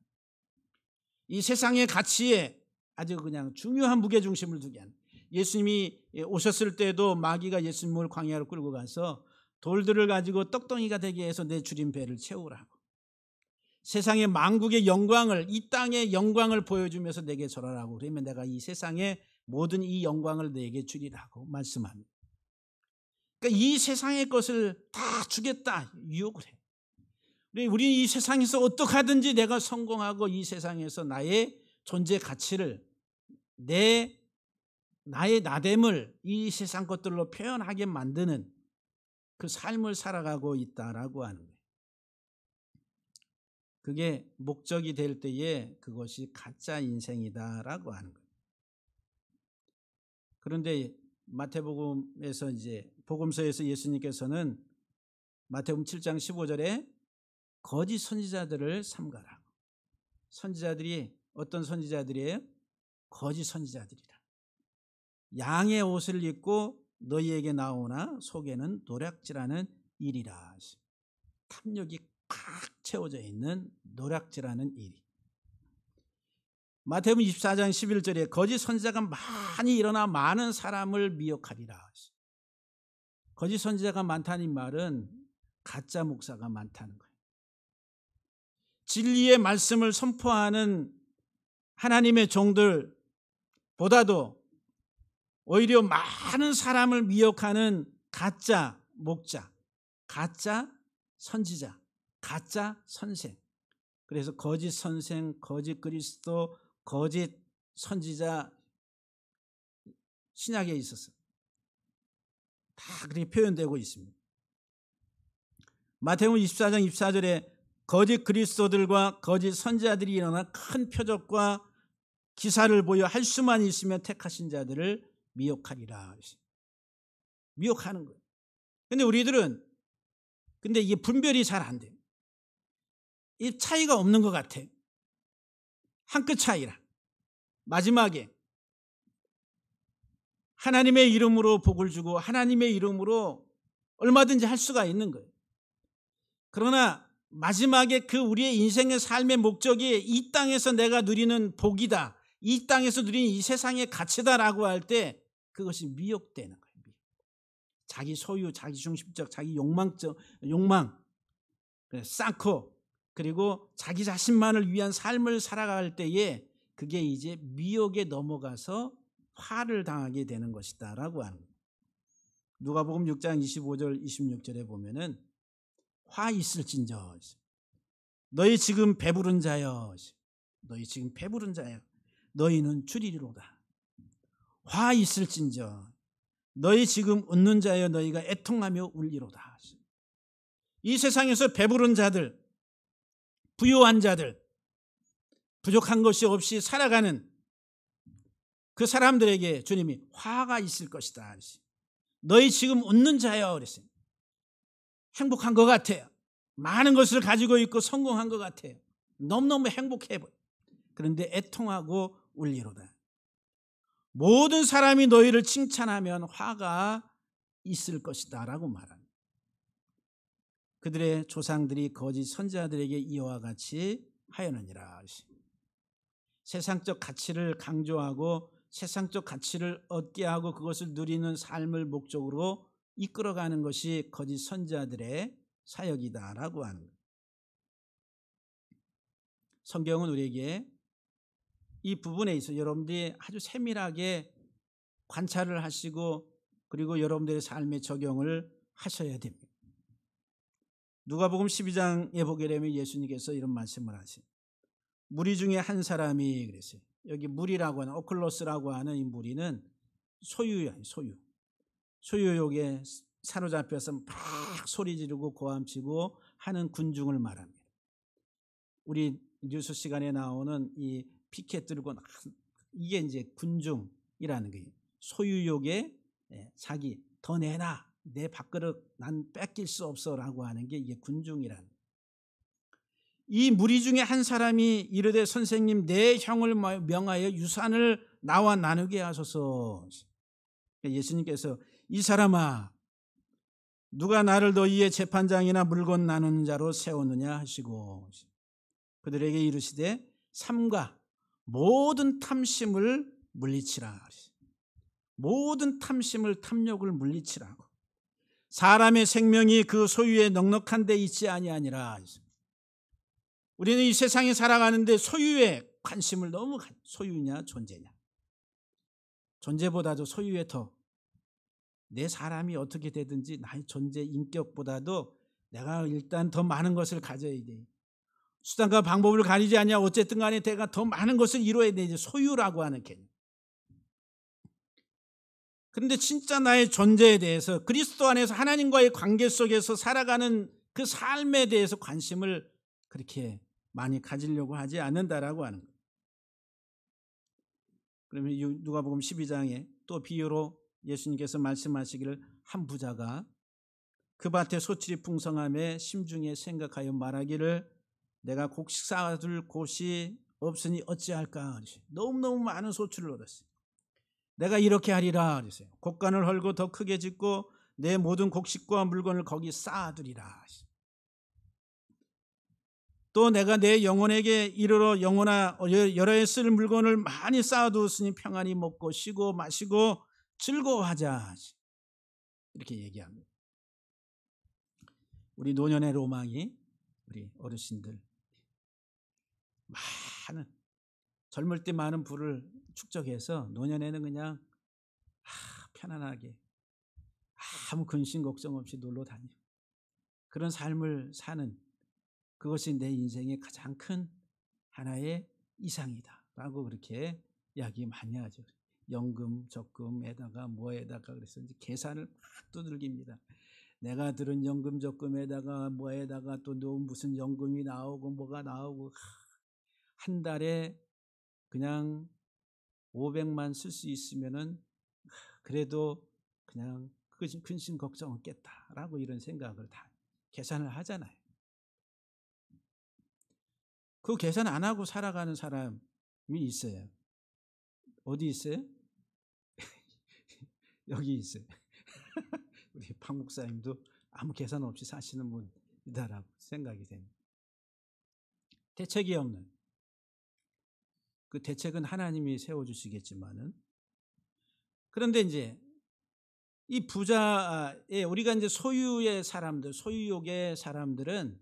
이 세상의 가치에 아주 그냥 중요한 무게중심을 두게 하는, 예수님이 오셨을 때도 마귀가 예수님을 광야로 끌고 가서 돌들을 가지고 떡덩이가 되게 해서 내 줄인 배를 채우라고, 세상의 만국의 영광을, 이 땅의 영광을 보여주면서 내게 절하라고, 그러면 내가 이 세상의 모든 이 영광을 내게 주리라고 말씀합니다. 그러니까 이 세상의 것을 다 주겠다 유혹을 해. 우리 이 세상에서 어떻게 하든지 내가 성공하고 이 세상에서 나의 존재 가치를, 나의 나됨을 이 세상 것들로 표현하게 만드는 그 삶을 살아가고 있다라고 하는 거예요. 그게 목적이 될 때에 그것이 가짜 인생이다라고 하는 거예요. 그런데 마태복음에서 이제 복음서에서 예수님께서는 마태복음 7장 15절에 거짓 선지자들을 삼가라고. 선지자들이 어떤 선지자들이에요? 거짓 선지자들이라. 양의 옷을 입고 너희에게 나오나 속에는 노략질하는 일이라. 탐욕이 꽉 채워져 있는 노략질하는 일이. 마태복음 24장 11절에 거짓 선지자가 많이 일어나 많은 사람을 미혹하리라. 거짓 선지자가 많다는 말은 가짜 목사가 많다는 거예요. 진리의 말씀을 선포하는 하나님의 종들보다도 오히려 많은 사람을 미혹하는 가짜 목자, 가짜 선지자, 가짜 선생. 그래서 거짓 선생, 거짓 그리스도, 거짓 선지자, 신약에 있었어요. 다 그렇게 표현되고 있습니다. 마태복음 24장 24절에 거짓 그리스도들과 거짓 선지자들이 일어나 큰 표적과 기사를 보여 할 수만 있으면 택하신 자들을 미혹하리라. 미혹하는 거예요. 근데 우리들은 이게 분별이 잘 안 돼요. 이 차이가 없는 것 같아. 한 끗 차이라. 마지막에 하나님의 이름으로 복을 주고 하나님의 이름으로 얼마든지 할 수가 있는 거예요. 그러나 마지막에 그 우리의 인생의 삶의 목적이 이 땅에서 내가 누리는 복이다, 이 땅에서 누리는 이 세상의 가치다라고 할 때 그것이 미혹되는 거예요. 자기 소유, 자기 중심적, 자기 욕망, 쌓고 그리고 자기 자신만을 위한 삶을 살아갈 때에 그게 이제 미혹에 넘어가서 화를 당하게 되는 것이다라고 하는 거예요. 누가복음 6장 25절 26절에 보면은 화 있을진저 너희 지금 배부른 자여, 너희 지금 배부른 자여 너희는 줄이리로다. 화 있을진저 너희 지금 웃는 자여 너희가 애통하며 울리로다. 이 세상에서 배부른 자들, 부유한 자들, 부족한 것이 없이 살아가는 그 사람들에게 주님이 화가 있을 것이다. 너희 지금 웃는 자여 그랬어요. 행복한 것 같아요. 많은 것을 가지고 있고 성공한 것 같아요. 너무너무 행복해 보여. 그런데 애통하고 울리로다. 모든 사람이 너희를 칭찬하면 화가 있을 것이다 라고 말합니다. 그들의 조상들이 거짓 선지자들에게 이와 같이 하였느니라. 세상적 가치를 강조하고 세상적 가치를 얻게 하고 그것을 누리는 삶을 목적으로 이끌어가는 것이 거짓 선지자들의 사역이다라고 하는 거예요. 성경은 우리에게 이 부분에 있어 여러분들이 아주 세밀하게 관찰을 하시고 그리고 여러분들의 삶에 적용을 하셔야 됩니다. 누가복음 12장에 보게 되면 예수님께서 이런 말씀을 하세요. 무리 중에 한 사람이 그랬어요. 여기 무리라고 하는 오클로스라고 하는 이 무리는 소유야, 소유욕에 사로잡혀서 막 소리 지르고 고함치고 하는 군중을 말합니다. 우리 뉴스 시간에 나오는 이 피켓 들고 이게 이제 군중이라는 거예요. 소유욕에 자기 더 내놔, 내 밥그릇 난 뺏길 수 없어라고 하는 게 이게 군중이라는 거예요. 이 무리 중에 한 사람이 이르되 선생님 내 형을 명하여 유산을 나와 나누게 하소서. 예수님께서 이 사람아 누가 나를 너희의 재판장이나 물건 나누는 자로 세우느냐 하시고 그들에게 이르시되 삼가 모든 탐심을 물리치라. 모든 탐심을 탐욕을 물리치라고. 사람의 생명이 그 소유에 넉넉한 데 있지 아니하니라. 우리는 이 세상에 살아가는데 소유에 관심을 너무 소유냐 존재냐. 존재보다도 소유에 더 내 사람이 어떻게 되든지 나의 존재 인격보다도 내가 일단 더 많은 것을 가져야 돼. 수단과 방법을 가리지 않냐 어쨌든 간에 내가 더 많은 것을 이루어야 돼. 소유라고 하는 개념. 그런데 진짜 나의 존재에 대해서 그리스도 안에서 하나님과의 관계 속에서 살아가는 그 삶에 대해서 관심을 그렇게 많이 가지려고 하지 않는다라고 하는 거예요. 그러면 누가복음 12장에 또 비유로 예수님께서 말씀하시기를 한 부자가 그 밭에 소출이 풍성함에 심중에 생각하여 말하기를 내가 곡식 쌓아둘 곳이 없으니 어찌할까. 너무너무 많은 소출을 얻었어요. 내가 이렇게 하리라 그랬어요. 곡간을 헐고 더 크게 짓고 내 모든 곡식과 물건을 거기 쌓아두리라. 또 내가 내 영혼에게 이르러 영혼아 여러 해 쓸 물건을 많이 쌓아두었으니 평안히 먹고 쉬고 마시고 즐거워하자. 이렇게 얘기합니다. 우리 노년의 로망이 우리 어르신들 많은 젊을 때 많은 부를 축적해서 노년에는 그냥 편안하게 아무 근심 걱정 없이 놀러 다니고 그런 삶을 사는 그것이 내 인생의 가장 큰 하나의 이상이다 라고 그렇게 이야기 많이 하죠. 연금, 적금에다가 뭐에다가 그래서 이제 계산을 막 두들깁니다. 내가 들은 연금, 적금에다가 뭐에다가 또 무슨 연금이 나오고 뭐가 나오고 한 달에 그냥 500만 쓸 수 있으면은 그래도 그냥 근심 걱정 없겠다라고 이런 생각을 다 계산을 하잖아요. 그 계산 안 하고 살아가는 사람이 있어요. 어디 있어요? 여기 있어요. 우리 박 목사님도 아무 계산 없이 사시는 분이다라고 생각이 됩니다. 대책이 없는 그 대책은 하나님이 세워주시겠지만은 그런데 이제 이 부자의 우리가 이제 소유의 사람들, 소유욕의 사람들은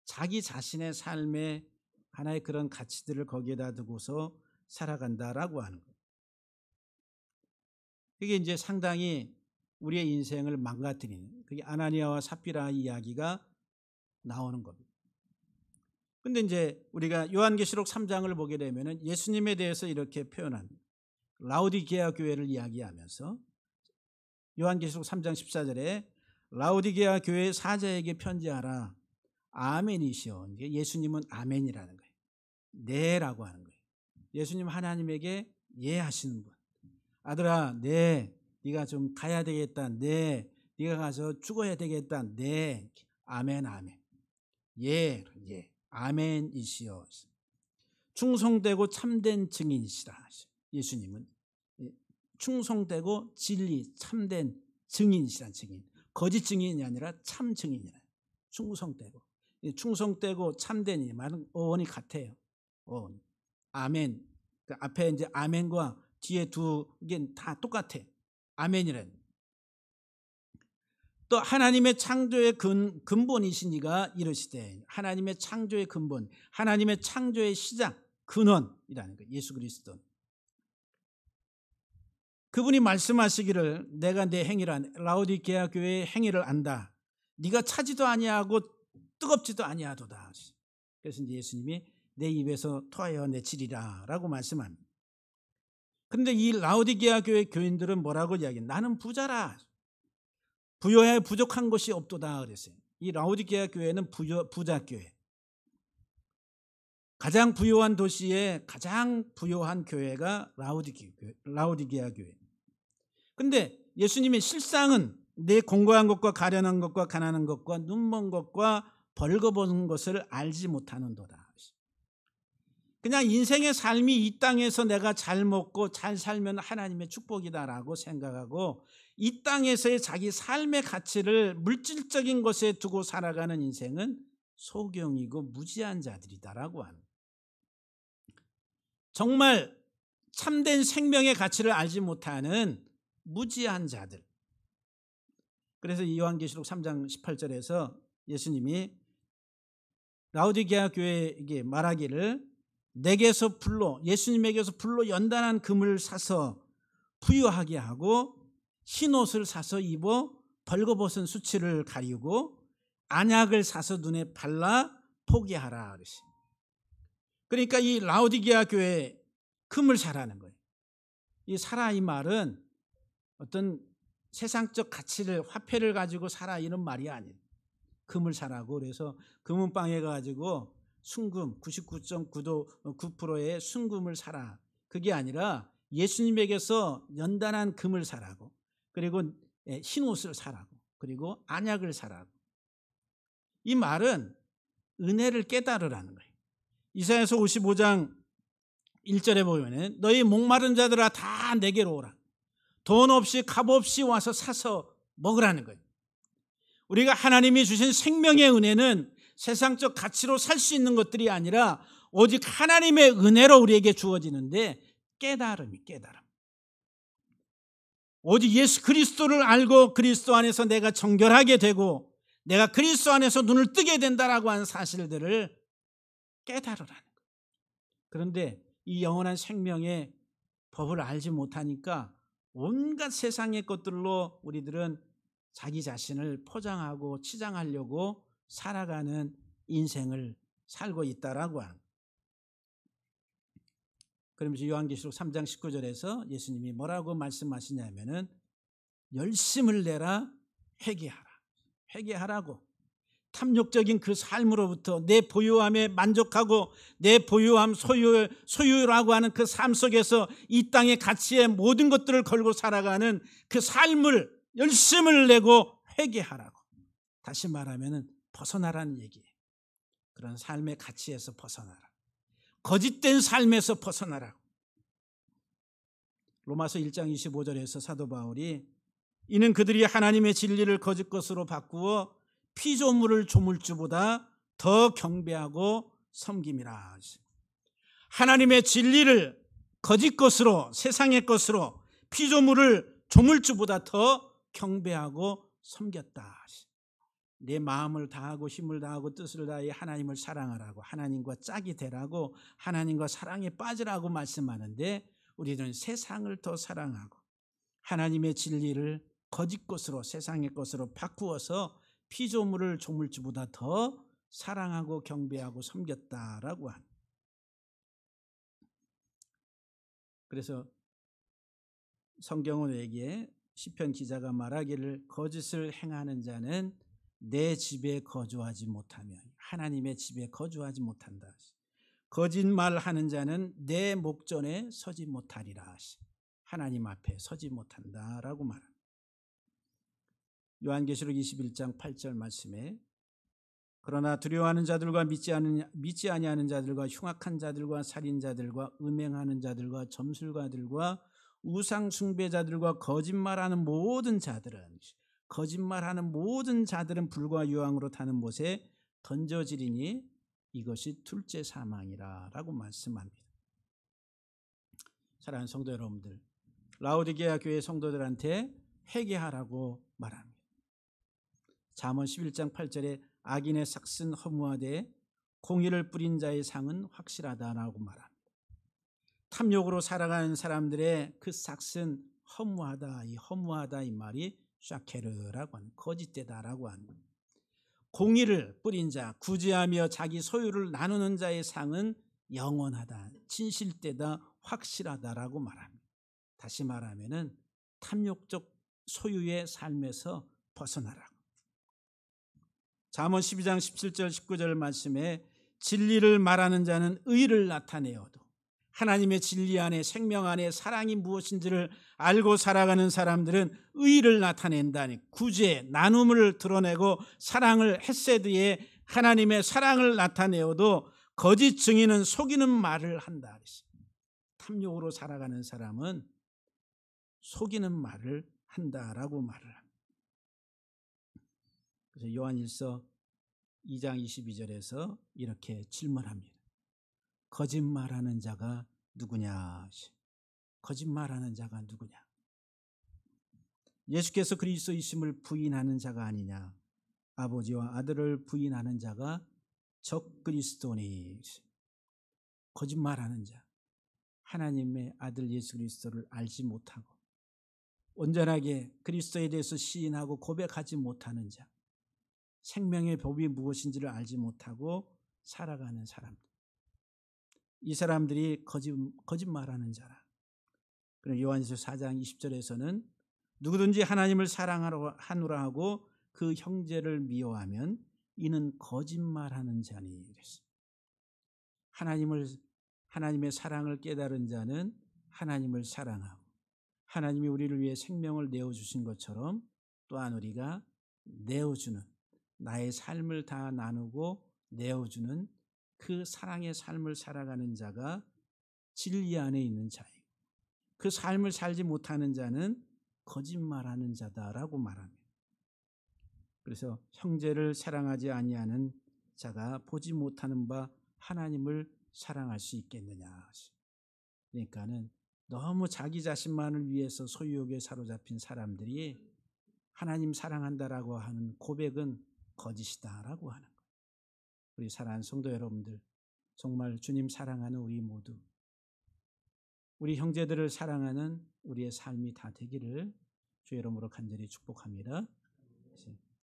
자기 자신의 삶에 하나의 그런 가치들을 거기에다 두고서 살아간다라고 하는 거예요. 그게 이제 상당히 우리의 인생을 망가뜨리는 그게 아나니아와 삽비라 이야기가 나오는 겁니다. 근데 이제 우리가 요한계시록 3장을 보게 되면은 예수님에 대해서 이렇게 표현합니다. 라오디게아 교회를 이야기하면서 요한계시록 3장 14절에 라오디게아 교회 사자에게 편지하라. 아멘이시오. 예수님은 아멘이라는 거예요. 네라고 하는 거예요. 예수님 하나님에게 예 하시는 분. 아들아, 네, 네가 좀 가야 되겠다. 네, 네가 가서 죽어야 되겠다. 네, 아멘, 아멘. 예, 예, 아멘이시오. 충성되고 참된 증인이시라. 예수님은 충성되고 진리, 참된 증인이시란 증인. 거짓 증인이 아니라 참 증인이라. 충성되고 참된 말은 어원이 같아요. 어원. 아멘. 그 앞에 이제 아멘과 뒤에 두 개 다 똑같아. 아멘이란. 또 하나님의 창조의 근본이신 이가 이르시되, 하나님의 창조의 근본, 하나님의 창조의 시작, 근원이라는 거예요. 예수 그리스도. 그분이 말씀하시기를 내가 내 행위를, 라오디게아 교회의 행위를 안다. 네가 차지도 아니하고 뜨겁지도 아니하도다. 그래서 예수님이 내 입에서 토하여 내치리라 라고 말씀합니다. 그런데 이 라오디게아 교회 교인들은 뭐라고 이야기해요? 나는 부자라. 부여에 부족한 것이 없도다 그랬어요. 이 라오디게아 교회는 부자 교회. 가장 부유한 도시의 가장 부유한 교회가 라오디게아 교회. 그런데 예수님의 실상은 내 공고한 것과 가련한 것과 가난한 것과 눈먼 것과 벌거벗은 것을 알지 못하는도다. 그냥 인생의 삶이 이 땅에서 내가 잘 먹고 잘 살면 하나님의 축복이다라고 생각하고 이 땅에서의 자기 삶의 가치를 물질적인 것에 두고 살아가는 인생은 소경이고 무지한 자들이다라고 하는, 정말 참된 생명의 가치를 알지 못하는 무지한 자들. 그래서 요한계시록 3장 18절에서 예수님이 라오디게아 교회에게 말하기를 내게서 불로, 예수님에게서 불로 연단한 금을 사서 부유하게 하고 흰 옷을 사서 입어 벌거벗은 수치를 가리고 안약을 사서 눈에 발라 포기하라 그랬어요. 그러니까 이 라오디게아 교회에 금을 사라는 거예요. 이 사라, 이 말은 어떤 세상적 가치를, 화폐를 가지고 사라 이런 말이 아니에요. 금을 사라고. 그래서 금은방에 가지고 순금 99.9%의 순금을 사라. 그게 아니라 예수님에게서 연단한 금을 사라고, 그리고 흰 옷을 사라고, 그리고 안약을 사라고. 이 말은 은혜를 깨달으라는 거예요. 이사야서 55장 1절에 보면 너희 목마른 자들아 다 내게로 오라. 돈 없이 값 없이 와서 사서 먹으라는 거예요. 우리가 하나님이 주신 생명의 은혜는 세상적 가치로 살 수 있는 것들이 아니라 오직 하나님의 은혜로 우리에게 주어지는데, 깨달음이 깨달음. 오직 예수 그리스도를 알고 그리스도 안에서 내가 정결하게 되고 내가 그리스도 안에서 눈을 뜨게 된다라고 하는 사실들을 깨달으라는 거예요. 그런데 이 영원한 생명의 법을 알지 못하니까 온갖 세상의 것들로 우리들은 자기 자신을 포장하고 치장하려고 살아가는 인생을 살고 있다라고 합니다. 그러면서 요한계시록 3장 19절에서 예수님이 뭐라고 말씀하시냐면은 열심을 내라, 회개하라. 회개하라고. 탐욕적인 그 삶으로부터 내 보유함에 만족하고 내 보유함 소유라고 하는 그 삶 속에서 이 땅의 가치의 모든 것들을 걸고 살아가는 그 삶을 열심을 내고 회개하라고. 다시 말하면 벗어나라는 얘기예요. 그런 삶의 가치에서 벗어나라. 거짓된 삶에서 벗어나라고. 로마서 1장 25절에서 사도 바울이 이는 그들이 하나님의 진리를 거짓 것으로 바꾸어 피조물을 조물주보다 더 경배하고 섬김이라. 하나님의 진리를 거짓 것으로, 세상의 것으로, 피조물을 조물주보다 더 경배하고 섬겼다. 내 마음을 다하고 힘을 다하고 뜻을 다해 하나님을 사랑하라고, 하나님과 짝이 되라고, 하나님과 사랑에 빠지라고 말씀하는데 우리는 세상을 더 사랑하고 하나님의 진리를 거짓 것으로, 세상의 것으로 바꾸어서 피조물을 조물주보다 더 사랑하고 경배하고 섬겼다라고 합니다. 그래서 성경은 우리에게 시편 기자가 말하기를 거짓을 행하는 자는 내 집에 거주하지 못하며 하나님의 집에 거주하지 못한다. 거짓말하는 자는 내 목전에 서지 못하리라. 하나님 앞에 서지 못한다라고 말합니다. 요한계시록 21장 8절 말씀에 그러나 두려워하는 자들과 믿지 아니하는 자들과 흉악한 자들과 살인자들과 음행하는 자들과 점술가들과 우상 숭배자들과 거짓말하는 모든 자들은 불과 유황으로 타는 못에 던져지리니 이것이 둘째 사망이라고 말씀합니다. 사랑하는 성도 여러분들, 라오디게아 교회 성도들한테 회개하라고 말합니다. 잠언 11장 8절에 악인의 삭은 허무하되 공의를 뿌린 자의 상은 확실하다라고 말합니다. 탐욕으로 살아가는 사람들의 그 삭은 허무하다. 이 허무하다 이 말이 샤케르라고 하는 거짓되다라고 하는 거예요. 공의를 뿌린 자, 구제하며 자기 소유를 나누는 자의 상은 영원하다, 진실되다, 확실하다라고 말합니다. 다시 말하면은 탐욕적 소유의 삶에서 벗어나라고. 잠언 12장 17절 19절 말씀에 진리를 말하는 자는 의를 나타내어도 하나님의 진리 안에 생명 안에 사랑이 무엇인지를 알고 살아가는 사람들은 의를 나타낸다니, 구제, 나눔을 드러내고 사랑을 헤세드에 하나님의 사랑을 나타내어도 거짓 증인은 속이는 말을 한다. 탐욕으로 살아가는 사람은 속이는 말을 한다라고 말을 합니다. 그래서 요한일서 2장 22절에서 이렇게 질문합니다. 거짓말하는 자가 누구냐? 거짓말하는 자가 누구냐? 예수께서 그리스도이심을 부인하는 자가 아니냐? 아버지와 아들을 부인하는 자가 적그리스도니. 거짓말하는 자, 하나님의 아들 예수 그리스도를 알지 못하고 온전하게 그리스도에 대해서 시인하고 고백하지 못하는 자, 생명의 법이 무엇인지를 알지 못하고 살아가는 사람들, 이 사람들이 거짓말하는 자라. 그럼 요한일서 4장 20절에서는 누구든지 하나님을 사랑하노라 하고 그 형제를 미워하면 이는 거짓말하는 자니 이랬어요. 하나님의 사랑을 깨달은 자는 하나님을 사랑하고 하나님이 우리를 위해 생명을 내어주신 것처럼 또한 우리가 내어주는, 나의 삶을 다 나누고 내어주는 그 사랑의 삶을 살아가는 자가 진리 안에 있는 자이고, 그 삶을 살지 못하는 자는 거짓말하는 자다라고 말합니다. 그래서 형제를 사랑하지 아니하는 자가 보지 못하는 바 하나님을 사랑할 수 있겠느냐. 그러니까는 너무 자기 자신만을 위해서 소유욕에 사로잡힌 사람들이 하나님 사랑한다라고 하는 고백은 거짓이다라고 하는 거예요. 우리 사랑하는 성도 여러분들, 정말 주님 사랑하는 우리 모두, 우리 형제들을 사랑하는 우리의 삶이 다 되기를 주의 이름으로 간절히 축복합니다.